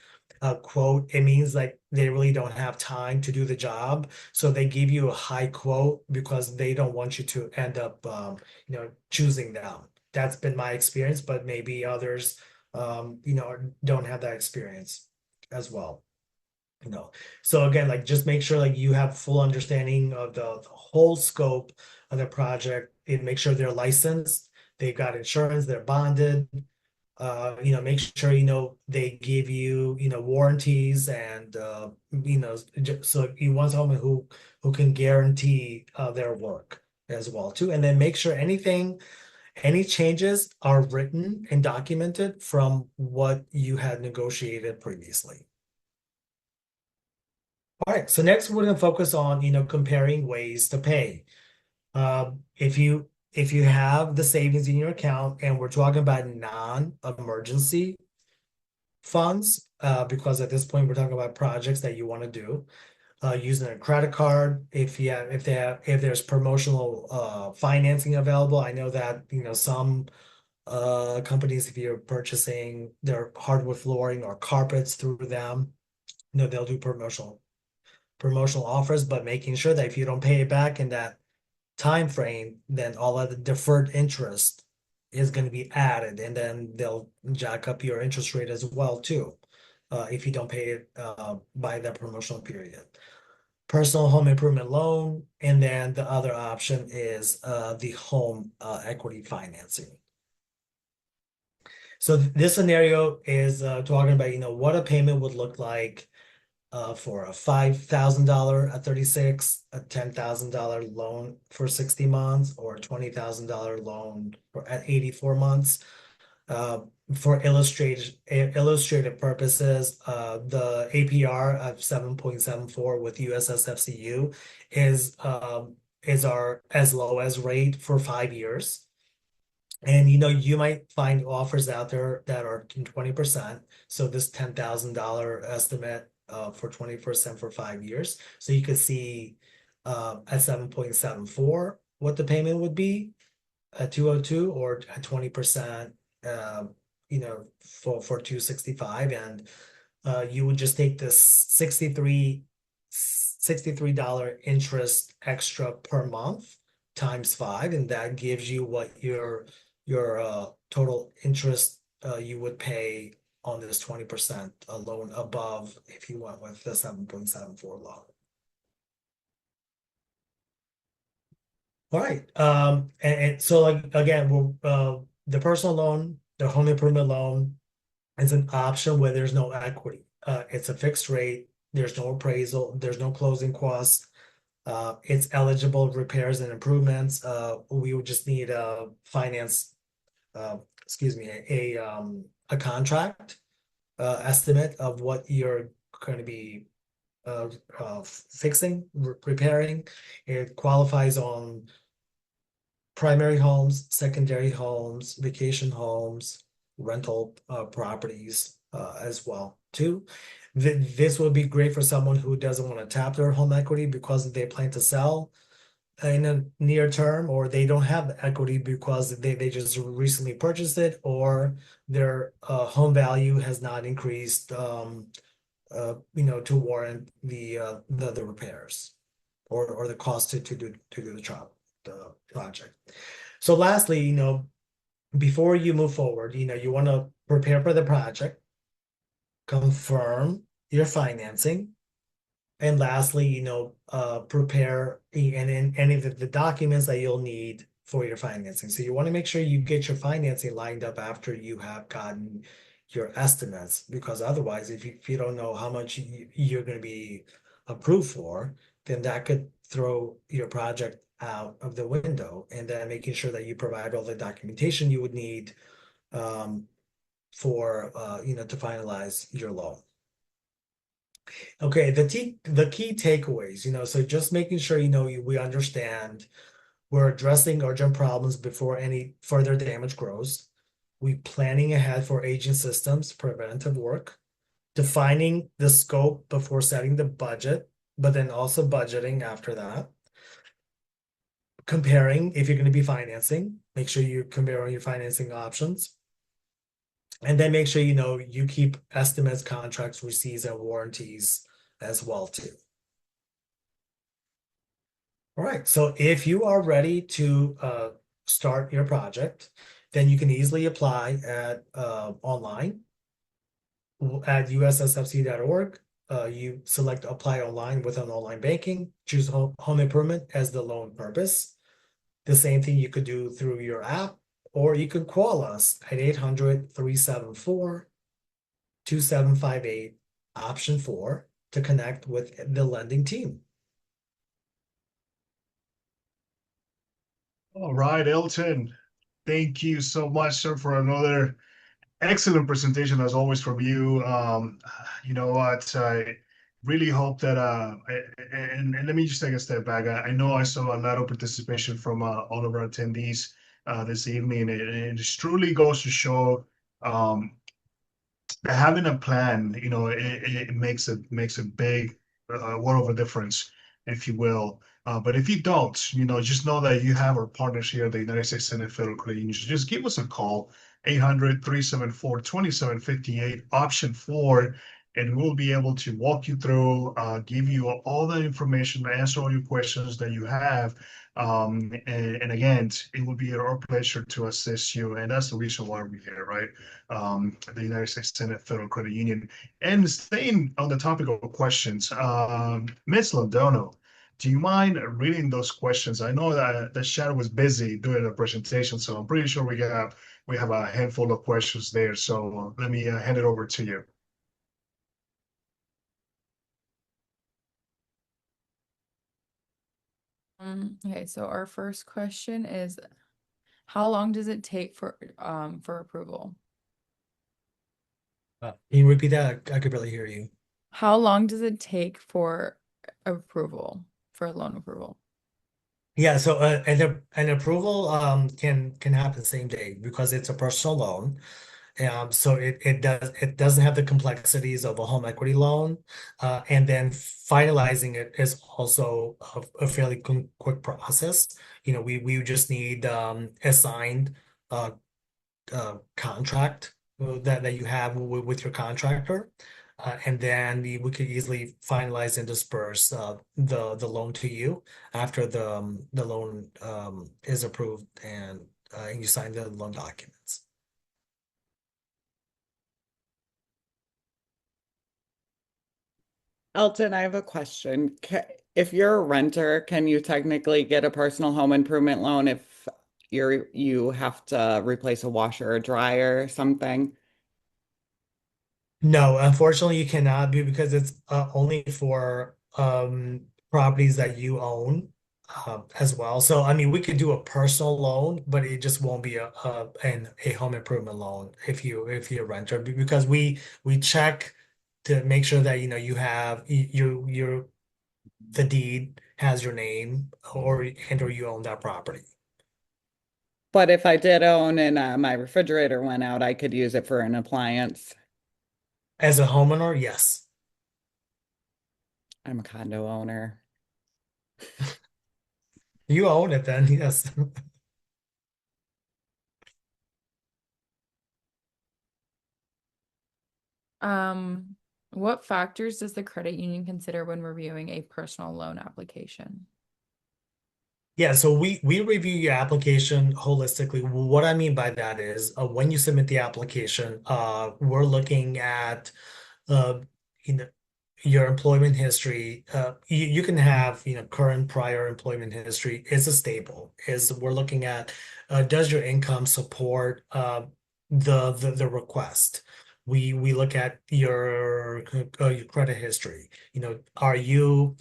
[SPEAKER 4] quote, it means like they really don't have time to do the job. So they give you a high quote because they don't want you to end up, choosing them. That's been my experience, but maybe others, don't have that experience as well. So again, like, just make sure like you have full understanding of the whole scope of the project, and make sure they're licensed, they've got insurance, they're bonded. Make sure they give you warranties, and so you want someone who can guarantee their work as well too. And then make sure any changes are written and documented from what you had negotiated previously. All right, so next we're going to focus on comparing ways to pay. If you have the savings in your account, and we're talking about non-emergency funds, because at this point we're talking about projects that you want to do, using a credit card. If there's promotional financing available, I know that some companies, if you're purchasing their hardwood flooring or carpets through them, they'll do promotional offers, but making sure that if you don't pay it back in that time frame, then all of the deferred interest is going to be added, and then they'll jack up your interest rate as well too, if you don't pay it by that promotional period. Personal home improvement loan, and then the other option is the home equity financing. So this scenario is talking about what a payment would look like for a $5,000 at 36, a $10,000 loan for 60 months, or a $20,000 loan at 84 months. For illustrative purposes, the APR of 7.74 with USSFCU is our as low as rate for 5 years. And you might find offers out there that are 20%. So this $10,000 estimate for 20% for 5 years. So you could see at 7.74 what the payment would be at 202, or at 20%, for 265. And you would just take this $63 interest extra per month times 5, and that gives you what your total interest you would pay on this 20% loan above if you went with the 7.74 loan. All right. And so, like, again, the personal loan, the home improvement loan, is an option where there's no equity. It's a fixed rate. There's no appraisal. There's no closing costs. It's eligible repairs and improvements. We would just need a a contract estimate of what you're going to be fixing, repairing. It qualifies on primary homes, secondary homes, vacation homes, rental properties as well too. This would be great for someone who doesn't want to tap their home equity because they plan to sell in a near term, or they don't have the equity because they just recently purchased it, or their home value has not increased to warrant the repairs or the cost to do the project. So lastly, before you move forward, you want to prepare for the project, confirm your financing, and lastly, prepare any of the documents that you'll need for your financing. So you want to make sure you get your financing lined up after you have gotten your estimates, because otherwise, if you don't know how much you're going to be approved for, then that could throw your project out of the window. And then making sure that you provide all the documentation you would need for to finalize your loan. Okay, the key takeaways, so just making sure we understand we're addressing urgent problems before any further damage grows. We planning ahead for aging systems, preventive work, defining the scope before setting the budget, but then also budgeting after that. Comparing if you're going to be financing, make sure you compare on your financing options. And then make sure you keep estimates, contracts, receipts, and warranties as well too. All right, so if you are ready to start your project, then you can easily apply at online at ussfc.org. You select apply online with an online banking, choose home improvement as the loan purpose. The same thing you could do through your app, or you can call us at 800-374-2758, option 4, to connect with the lending team.
[SPEAKER 3] All right, Elton. Thank you so much, sir, for another excellent presentation as always from you. You know what? I really hope that and let me just take a step back. I know I saw a lot of participation from all of our attendees this evening. It just truly goes to show that having a plan, it makes a big world of a difference, if you will. But if you don't, just know that you have our partners here, the United States Senate Federal Credit Union. Just give us a call, 800-374-2758, option 4, and we'll be able to walk you through, give you all that information, answer all your questions that you have. And again, it will be our pleasure to assist you. And that's the reason why we're here, right? The United States Senate Federal Credit Union. And staying on the topic of questions, Ms. Londono, do you mind reading those questions? I know that the chat was busy doing the presentation, so I'm pretty sure we have a handful of questions there. So let me hand it over to you.
[SPEAKER 2] Okay, so our first question is, how long does it take for approval?
[SPEAKER 4] Can you repeat that? I could barely hear you.
[SPEAKER 2] How long does it take for approval, for loan approval?
[SPEAKER 4] Yeah, so an approval can happen the same day because it's a personal loan. So it doesn't have the complexities of a home equity loan, and then finalizing it is also a fairly quick process. We just need a signed contract that you have with your contractor, and then we could easily finalize and disperse the loan to you after the loan is approved and you sign the loan documents.
[SPEAKER 5] Elton, I have a question. If you're a renter, can you technically get a personal home improvement loan if you have to replace a washer or dryer or something?
[SPEAKER 4] No, unfortunately, you cannot be because it's only for properties that you own as well. So, I mean, we could do a personal loan, but it just won't be a home improvement loan if you're a renter because we check to make sure that you have your the deed has your name or you own that property.
[SPEAKER 5] But if I did own and my refrigerator went out, I could use it for an appliance.
[SPEAKER 4] As a homeowner, yes.
[SPEAKER 5] I'm a condo owner.
[SPEAKER 4] You own it then, yes.
[SPEAKER 2] What factors does the credit union consider when reviewing a personal loan application?
[SPEAKER 4] Yeah, so we review your application holistically. What I mean by that is when you submit the application, we're looking at uh, you know, your employment history. You can have, current prior employment history is a staple. Is we're looking at does your income support the request? We look at your credit history. Are you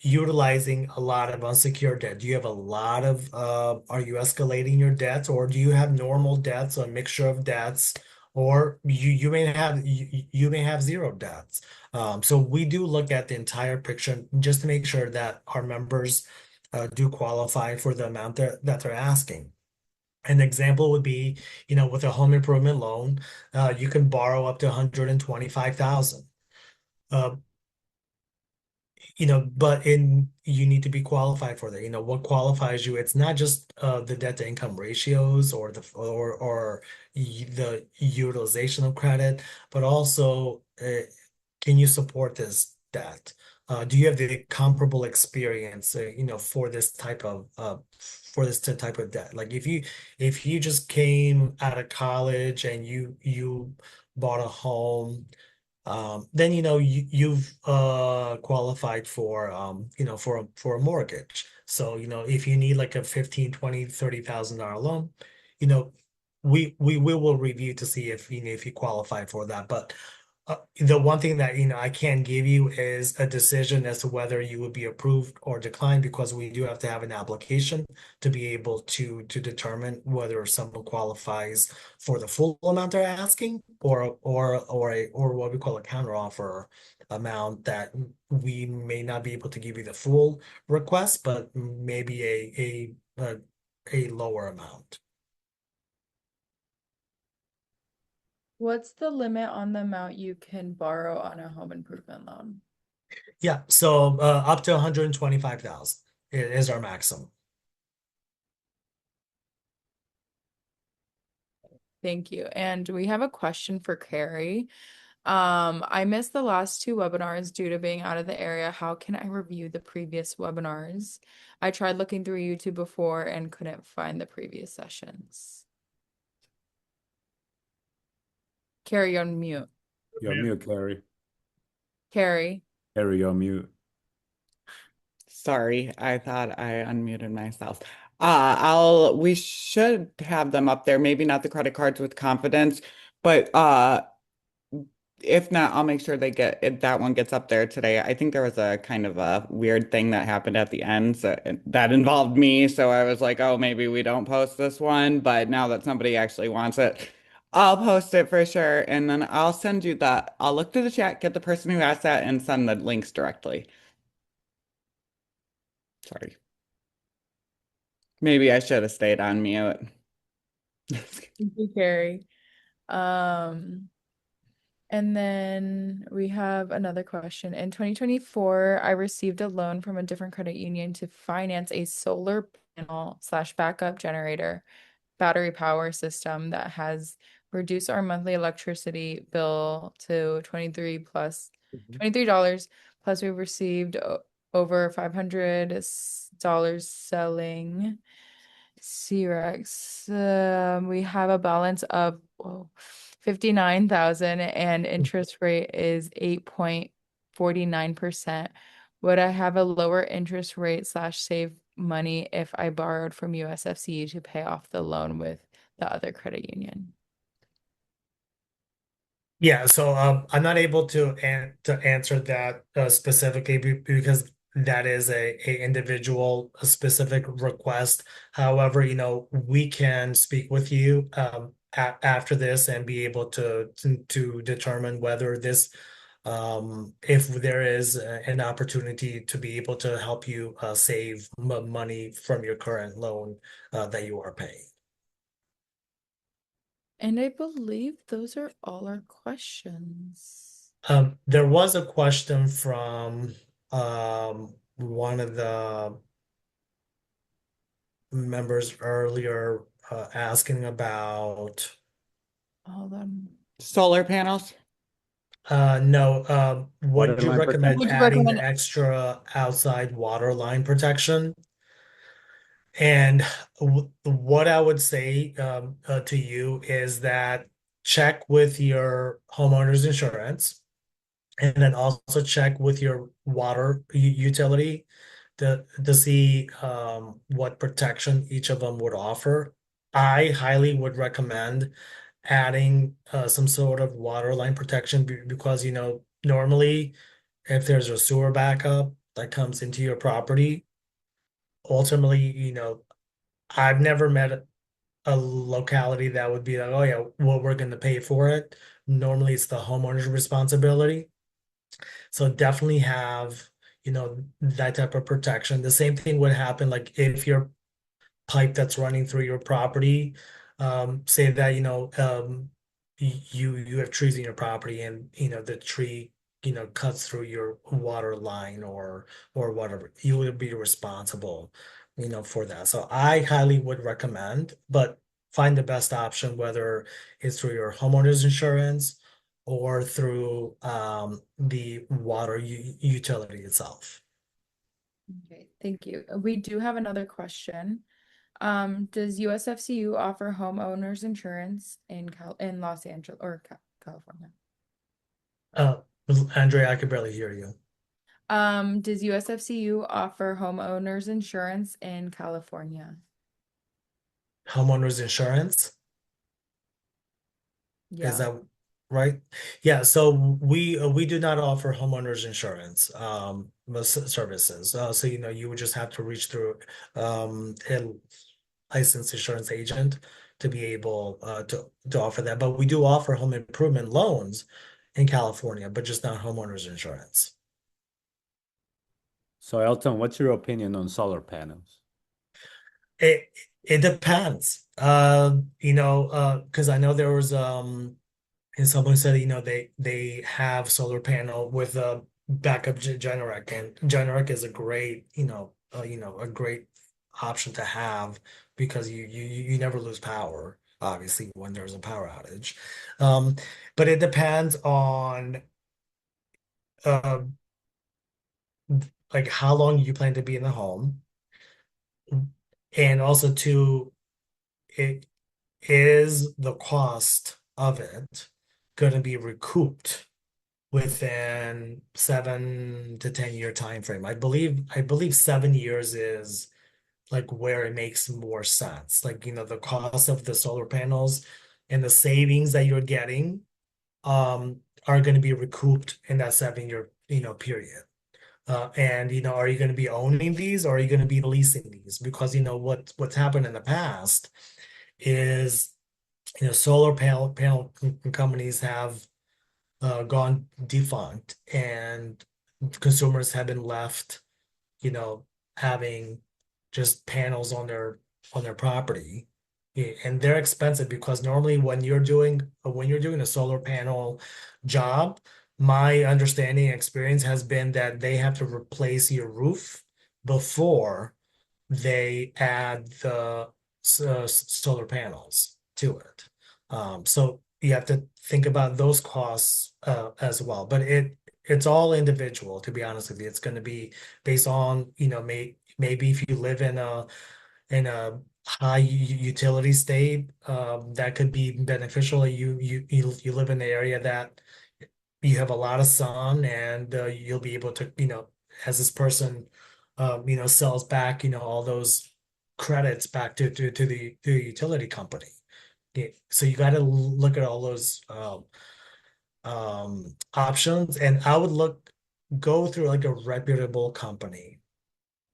[SPEAKER 4] utilizing a lot of unsecured debt? Do you have a lot of are you escalating your debts, or do you have normal debts, a mixture of debts, or you may have zero debts? So we do look at the entire picture just to make sure that our members do qualify for the amount that they're asking. An example would be, with a home improvement loan, you can borrow up to 125,000. Uh, but you need to be qualified for that. What qualifies you? It's not just the debt to income ratios or the utilization of credit, but also can you support this debt? Do you have the comparable experience, for this type of debt? Like if you just came out of college and you bought a home, then you've qualified for for a mortgage. So if you need like a 15, 20, $30,000 loan, you know we will review to see if you qualify for that. But the one thing that I can give you is a decision as to whether you would be approved or declined, because we do have to have an application to be able to determine whether someone qualifies for the full amount they're asking, or what we call a counteroffer amount, that we may not be able to give you the full request, but maybe a lower amount.
[SPEAKER 2] What's the limit on the amount you can borrow on a home improvement loan?
[SPEAKER 4] Yeah, so up to 125,000 is our maximum.
[SPEAKER 2] Thank you. And we have a question for Carrie. I missed the last two webinars due to being out of the area. How can I review the previous webinars? I tried looking through YouTube before and couldn't find the previous sessions. Carrie, you're on mute.
[SPEAKER 1] You're mute, Carrie.
[SPEAKER 2] Carrie.
[SPEAKER 1] Carrie, you're mute.
[SPEAKER 5] Sorry, I thought I unmuted myself. We should have them up there, maybe not the credit cards with confidence, but if not, I'll make sure that one gets up there today. I think there was a kind of a weird thing that happened at the end, so that involved me, so I was like, oh, maybe we don't post this one, but now that somebody actually wants it, I'll post it for sure, and then I'll look through the chat, get the person who asked that, and send the links directly. Sorry. Maybe I should have stayed on mute.
[SPEAKER 2] Thank you, Carrie. And then we have another question. In 2024, I received a loan from a different credit union to finance a solar panel slash backup generator battery power system that has reduced our monthly electricity bill to $23 plus we've received over $500 selling C-Rex. We have a balance of 59,000 and interest rate is 8.49%. Would I have a lower interest rate slash save money if I borrowed from USFCU to pay off the loan with the other credit union?
[SPEAKER 4] Yeah, so I'm not able to answer that specifically because that is a individual, a specific request. However, we can speak with you after this and be able to determine whether this if there is an opportunity to be able to help you save money from your current loan that you are paying.
[SPEAKER 2] And I believe those are all our questions.
[SPEAKER 4] There was a question from one of the members earlier asking about
[SPEAKER 2] Hold on.
[SPEAKER 5] Solar panels.
[SPEAKER 4] no, would you
[SPEAKER 1] Waterline
[SPEAKER 4] recommend
[SPEAKER 1] protection.
[SPEAKER 2] Would you
[SPEAKER 4] adding
[SPEAKER 2] recommend
[SPEAKER 4] the extra outside water line protection? And what I would say to you is that check with your homeowner's insurance, and then also check with your water utility to see what protection each of them would offer. I highly would recommend adding some sort of water line protection because normally if there's a sewer backup that comes into your property, ultimately I've never met a locality that would be like, oh yeah, well, we're going to pay for it. Normally it's the homeowner's responsibility. So definitely have, that type of protection. The same thing would happen like if your pipe that's running through your property, say that, you have trees in your property and, the tree, cuts through your water line or whatever, you would be responsible, for that. So I highly would recommend, but find the best option, whether it's through your homeowner's insurance or through the water utility itself.
[SPEAKER 2] Okay, thank you. We do have another question. Does USFCU offer homeowners insurance in Los Angeles or California?
[SPEAKER 4] Uh, Andrea, I could barely hear you.
[SPEAKER 2] Does USFCU offer homeowners insurance in California?
[SPEAKER 4] Homeowners insurance? Is
[SPEAKER 2] Yeah.
[SPEAKER 4] that right? Yeah, so we do not offer homeowners insurance services. So you would just have to reach through a licensed insurance agent to be able to offer that. But we do offer home improvement loans in California, but just not homeowners insurance.
[SPEAKER 1] So Elton, what's your opinion on solar panels?
[SPEAKER 4] It it depends. Because I know there was and someone said, they have solar panel with a backup generic, and generic is a great, a great option to have because you never lose power, obviously, when there's a power outage. Um, but it depends on uh, like how long you plan to be in the home, and also too, it is the cost of it going to be recouped within 7 to 10 year time frame. I believe 7 years is like where it makes more sense. Like, the cost of the solar panels and the savings that you're getting are going to be recouped in that 7 year, period. And are you going to be owning these or are you going to be leasing these? Because what's happened in the past is solar panel companies have gone defunct and consumers have been left, having just panels on their property. And they're expensive because normally when you're doing a solar panel job, my understanding and experience has been that they have to replace your roof before they add the solar panels to it. So you have to think about those costs as well. But it's all individual, to be honest with you. It's going to be based on, maybe if you live in a high utility state, that could be beneficial. You live in the area that you have a lot of sun, and you'll be able to, as this person, sells back, all those credits back to the utility company. Yeah, so you got to look at all those options, and I would go through like a reputable company.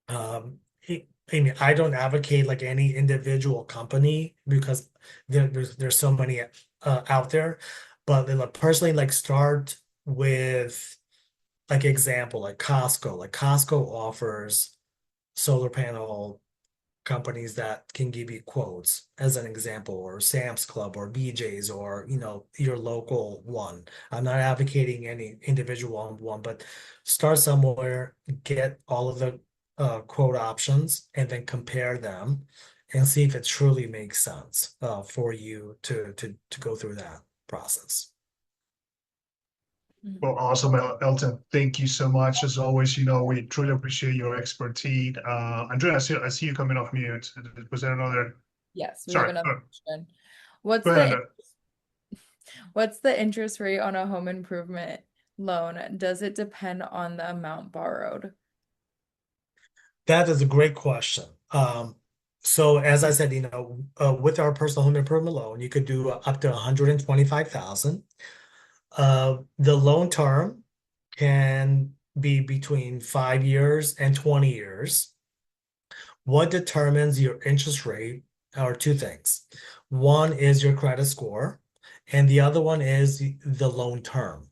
[SPEAKER 4] Um, I mean, I don't advocate like any individual company because there's so many out there, but like, personally, like start with like example, like Costco. Like Costco offers solar panel companies that can give you quotes as an example, or Sam's Club or BJ's, or your local one. I'm not advocating any individual one, but start somewhere, get all of the quote options, and then compare them and see if it truly makes sense for you to go through that process.
[SPEAKER 3] Well, awesome, Elton. Thank you so much. As always, we truly appreciate your expertise. Andrea, I see you coming off mute. Was there another?
[SPEAKER 2] Yes, we have
[SPEAKER 3] Sorry.
[SPEAKER 2] another question. What's
[SPEAKER 3] Go ahead.
[SPEAKER 2] what's the interest rate on a home improvement loan? Does it depend on the amount borrowed?
[SPEAKER 4] That is a great question. So as I said, with our personal home improvement loan, you could do up to 125,000. The loan term can be between 5 years and 20 years. What determines your interest rate are two things. One is your credit score, and the other one is the loan term.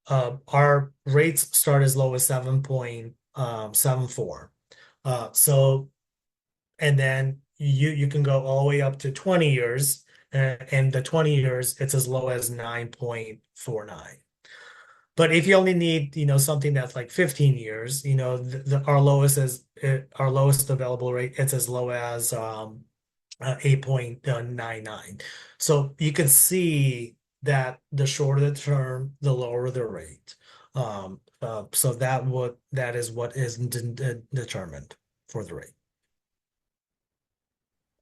[SPEAKER 4] Our rates start as low as 7.74. And then you can go all the way up to 20 years, and the 20 years it's as low as 9.49. But if you only need, something that's like 15 years, our lowest available rate, it's as low as 8.99. So you can see that the shorter the term, the lower the rate. So that is what is determined for the rate.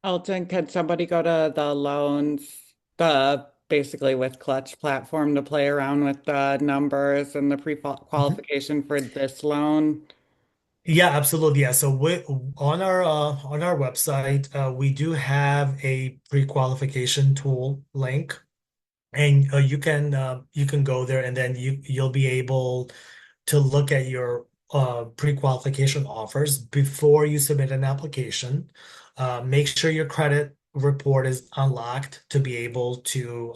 [SPEAKER 5] Elton, could somebody go to the loans, basically with Clutch platform to play around with the numbers and the pre-qualification for this loan?
[SPEAKER 4] Yeah, absolutely. Yeah. So on our website, we do have a pre-qualification tool link, and you can go there, and then you'll be able to look at your pre-qualification offers before you submit an application. Make sure your credit report is unlocked to be able to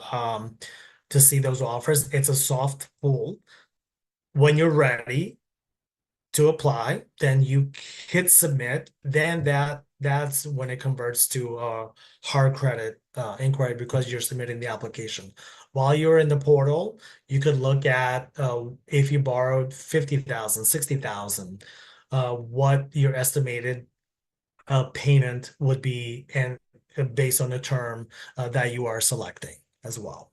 [SPEAKER 4] see those offers. It's a soft pull. When you're ready to apply, then you hit submit. Then that's when it converts to a hard credit inquiry, because you're submitting the application. While you're in the portal, you could look at if you borrowed 50,000, 60,000, what your estimated payment would be, and based on the term that you are selecting as well.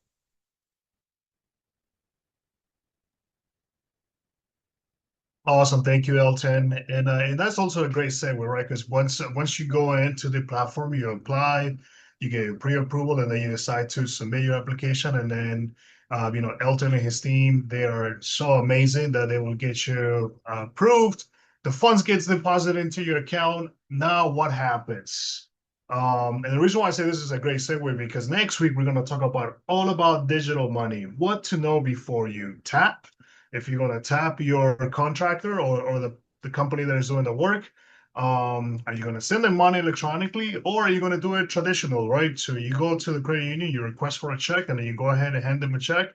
[SPEAKER 3] Awesome. Thank you, Elton. And that's also a great segue, right? Because once you go into the platform, you apply, you get pre-approval, and then you decide to submit your application. And then, Elton and his team, they are so amazing that they will get you approved. The funds gets deposited into your account. Now, what happens? And the reason why I say this is a great segue, because next week we're going to talk about all about digital money, what to know before you tap, if you're going to tap your contractor or the company that is doing the work. Are you going to send them money electronically, or are you going to do it traditional, right? So you go to the credit union, you request for a check, and then you go ahead and hand them a check,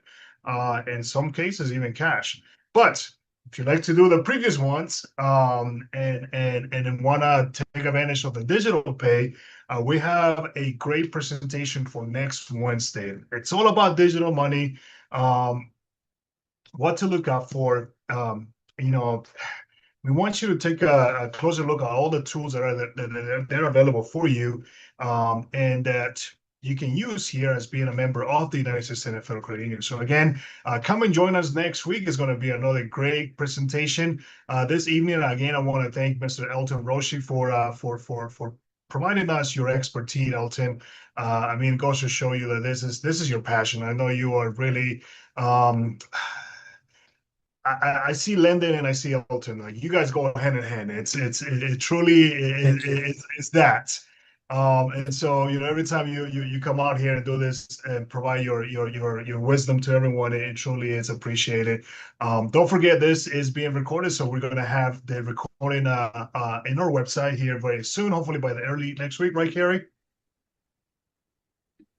[SPEAKER 3] in some cases even cash. But if you like to do the previous ones, and want to take advantage of the digital pay, we have a great presentation for next Wednesday. It's all about digital money. What to look out for. We want you to take a closer look at all the tools that are available for you, and that you can use here as being a member of the United States Senate Federal Credit Union. So again, come and join us next week. It's going to be another great presentation this evening. Again, I want to thank Mr. Elton Roshi for providing us your expertise, Elton. It goes to show you that this is your passion. I know you are really. I see Lendon and I see Elton. Like, you guys go hand in hand. It truly it's that. And so every time you come out here and do this and provide your wisdom to everyone, it truly is appreciated. Don't forget, this is being recorded, so we're going to have the recording in our website here very soon, hopefully by the early next week, right, Carrie?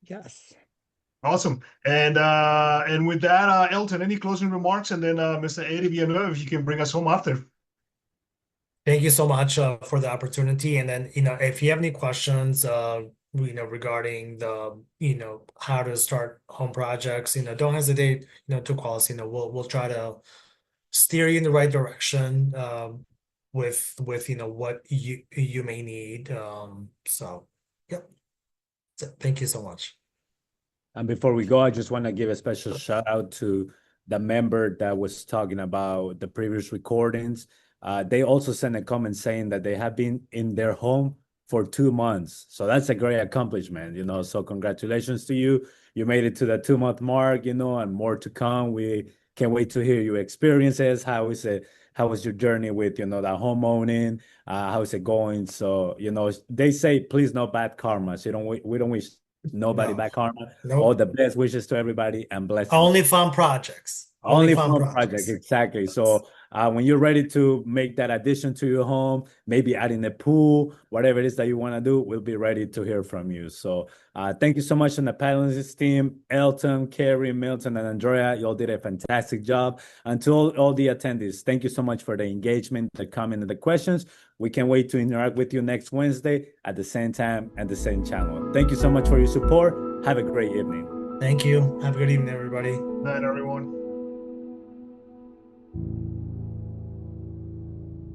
[SPEAKER 5] Yes.
[SPEAKER 3] Awesome. And with that, Elton, any closing remarks? And then Mr. Eddie Villanueva, if you can bring us home after.
[SPEAKER 4] Thank you so much for the opportunity. And then, if you have any questions, regarding how to start home projects, don't hesitate, to call us. We'll try to steer you in the right direction, with what you may need. So, yep. Thank you so much.
[SPEAKER 1] And before we go, I just want to give a special shout out to the member that was talking about the previous recordings. They also sent a comment saying that they have been in their home for 2 months. So that's a great accomplishment, So congratulations to you. You made it to the 2 month mark, and more to come. We can't wait to hear your experiences. How is it? How was your journey with, the home owning? How is it going? So, they say, please no bad karma. So we don't wish nobody
[SPEAKER 4] No,
[SPEAKER 1] bad karma. All
[SPEAKER 4] nope.
[SPEAKER 1] the best wishes to everybody and blessings.
[SPEAKER 4] Only fun projects.
[SPEAKER 1] Only
[SPEAKER 4] fun
[SPEAKER 1] fun project, exactly. So when you're ready to make that addition to your home, maybe adding a pool, whatever it is that you want to do, we'll be ready to hear from you. So thank you so much on the panelists team, Elton, Carrie, Milton, and Andrea. You all did a fantastic job. And to all the attendees, thank you so much for the engagement, the comment, and the questions. We can't wait to interact with you next Wednesday at the same time and the same channel. Thank you so much for your support. Have a great evening.
[SPEAKER 4] Thank you. Have a good evening, everybody.
[SPEAKER 3] Night, everyone.